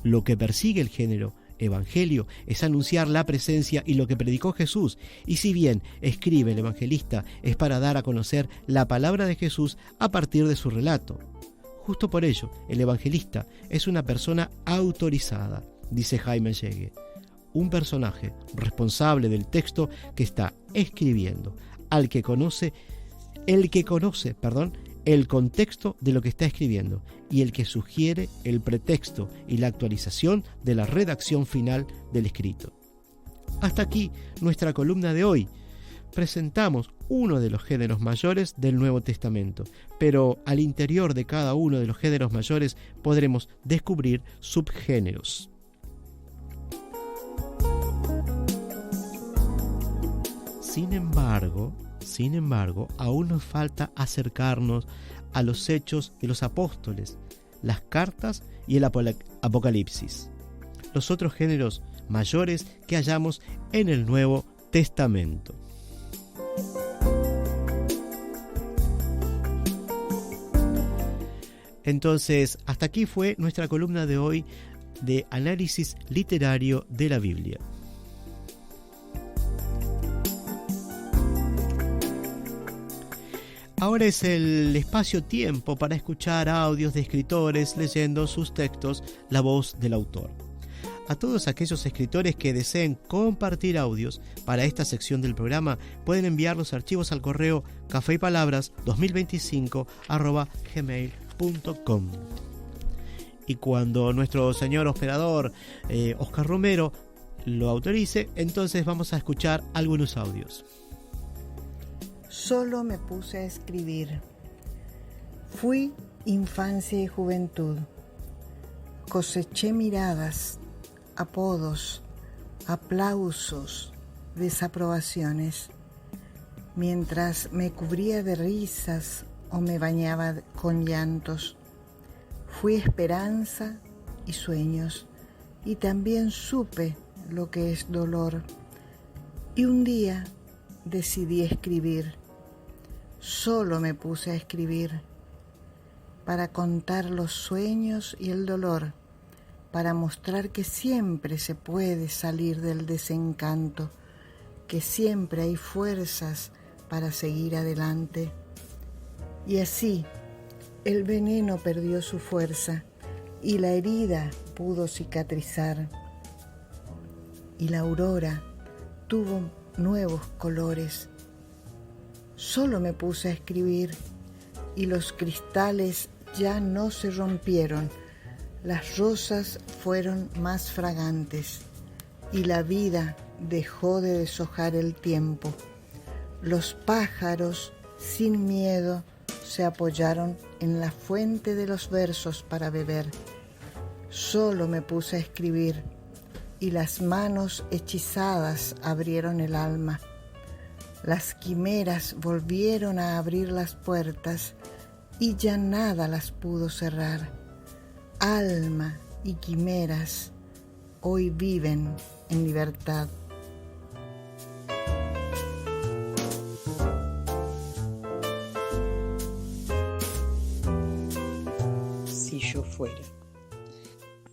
Lo que persigue el género evangelio es anunciar la presencia y lo que predicó Jesús, y si bien escribe el evangelista es para dar a conocer la palabra de Jesús a partir de su relato. Justo por ello, el evangelista es una persona autorizada, dice Jaime Allegue, un personaje responsable del texto que está escribiendo, el que conoce el contexto de lo que está escribiendo y el que sugiere el pretexto y la actualización de la redacción final del escrito. Hasta aquí nuestra columna de hoy. Presentamos uno de los géneros mayores del Nuevo Testamento, pero al interior de cada uno de los géneros mayores podremos descubrir subgéneros. Sin embargo, aún nos falta acercarnos a los Hechos de los Apóstoles, las Cartas y el Apocalipsis, los otros géneros mayores que hallamos en el Nuevo Testamento. Entonces, hasta aquí fue nuestra columna de hoy de análisis literario de la Biblia. Ahora es el espacio-tiempo para escuchar audios de escritores leyendo sus textos, la voz del autor. A todos aquellos escritores que deseen compartir audios para esta sección del programa, pueden enviar los archivos al correo cafeypalabras2025@gmail.com. Y cuando nuestro señor operador Oscar Romero lo autorice, entonces vamos a escuchar algunos audios. Solo me puse a escribir. Fui infancia y juventud. Coseché miradas, apodos, aplausos, desaprobaciones. Mientras me cubría de risas o me bañaba con llantos. Fui esperanza y sueños, y también supe lo que es dolor. Y un día decidí escribir. Solo me puse a escribir para contar los sueños y el dolor, para mostrar que siempre se puede salir del desencanto, que siempre hay fuerzas para seguir adelante. Y así, el veneno perdió su fuerza y la herida pudo cicatrizar. Y la aurora tuvo nuevos colores. Solo me puse a escribir y los cristales ya no se rompieron. Las rosas fueron más fragantes y la vida dejó de deshojar el tiempo. Los pájaros, sin miedo, se apoyaron en la fuente de los versos para beber. Solo me puse a escribir y las manos hechizadas abrieron el alma. Las quimeras volvieron a abrir las puertas y ya nada las pudo cerrar. Alma y quimeras hoy viven en libertad.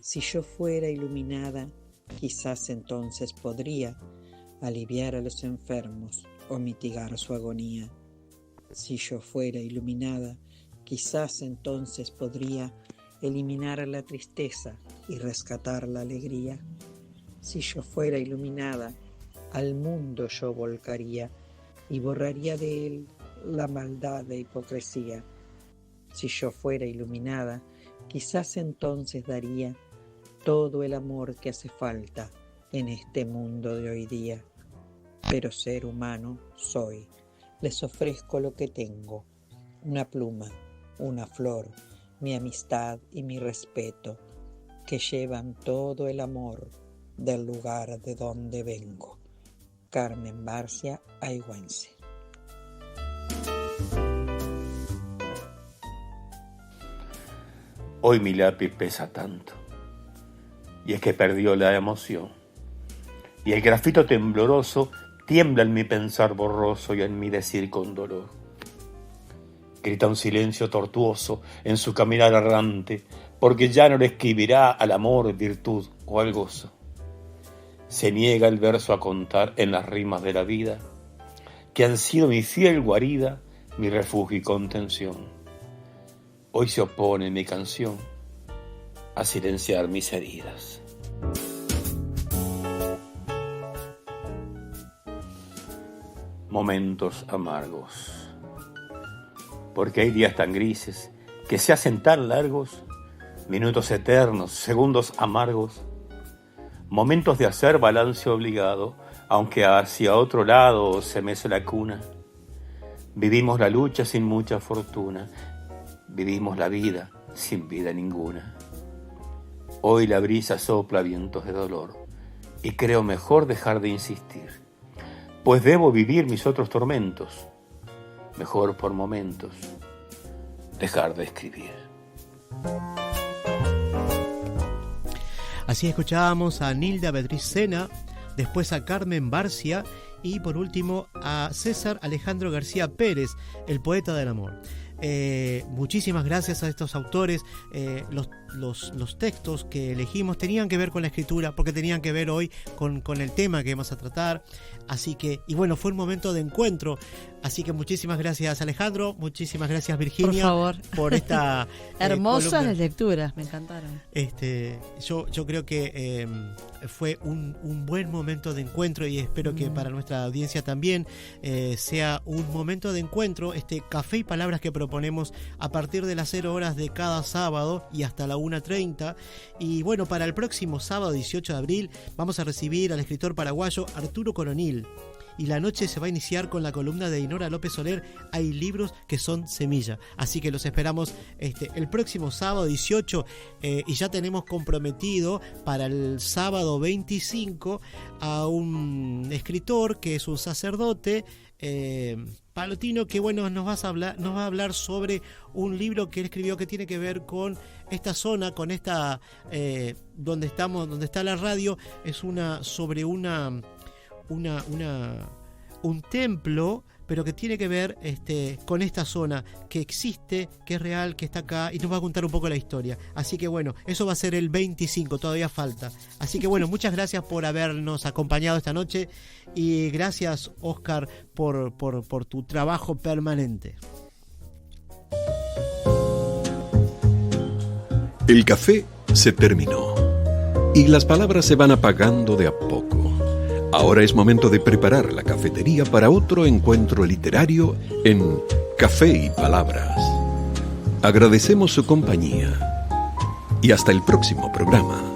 Si yo fuera iluminada, quizás entonces podría aliviar a los enfermos o mitigar su agonía. Si yo fuera iluminada, quizás entonces podría eliminar la tristeza y rescatar la alegría. Si yo fuera iluminada, al mundo yo volcaría y borraría de él la maldad e hipocresía. Si yo fuera iluminada, quizás entonces daría todo el amor que hace falta en este mundo de hoy día. Pero ser humano soy, les ofrezco lo que tengo, una pluma, una flor, mi amistad y mi respeto, que llevan todo el amor del lugar de donde vengo. Carmen Barcia, Aigüense. Hoy mi lápiz pesa tanto, y es que perdió la emoción, y el grafito tembloroso tiembla en mi pensar borroso y en mi decir con dolor. Grita un silencio tortuoso en su caminar errante, porque ya no le escribirá al amor, virtud o al gozo. Se niega el verso a contar en las rimas de la vida, que han sido mi fiel guarida, mi refugio y contención. Hoy se opone mi canción a silenciar mis heridas. Momentos amargos, porque hay días tan grises que se hacen tan largos, minutos eternos, segundos amargos, momentos de hacer balance obligado, aunque hacia otro lado se mece la cuna. Vivimos la lucha sin mucha fortuna, vivimos la vida sin vida ninguna. Hoy la brisa sopla vientos de dolor y creo mejor dejar de insistir, pues debo vivir mis otros tormentos. Mejor por momentos dejar de escribir. Así escuchábamos a Nilda Beatriz Sena, después a Carmen Barcia y por último a César Alejandro García Pérez, el poeta del amor. Muchísimas gracias a estos autores. Los textos que elegimos tenían que ver con la escritura, porque tenían que ver hoy con el tema que vamos a tratar. Así que, y bueno, fue un momento de encuentro Así que muchísimas gracias, Alejandro, muchísimas gracias, Virginia, por favor, por esta hermosas columna. Lecturas, me encantaron. Yo creo que fue un buen momento de encuentro y espero que para nuestra audiencia también sea un momento de encuentro, este café y palabras que proponemos a partir de las 0 horas de cada sábado y hasta la 1:30. Y bueno, para el próximo sábado 18 de abril vamos a recibir al escritor paraguayo Arturo Coronil. Y la noche se va a iniciar con la columna de Dinora López Soler, Hay libros que son semilla. Así que los esperamos el próximo sábado 18 y ya tenemos comprometido para el sábado 25 a un escritor que es un sacerdote palotino que bueno nos va a hablar sobre un libro que él escribió que tiene que ver con esta zona, con esta donde está la radio. Es sobre un templo, pero que tiene que ver con esta zona que existe, que es real, que está acá, y nos va a contar un poco la historia. Así que bueno, eso va a ser el 25, todavía falta. Así que bueno, muchas gracias por habernos acompañado esta noche y gracias, Oscar, por tu trabajo permanente. El café se terminó y las palabras se van apagando de a poco. Ahora es momento de preparar la cafetería para otro encuentro literario en Café y Palabras. Agradecemos su compañía y hasta el próximo programa.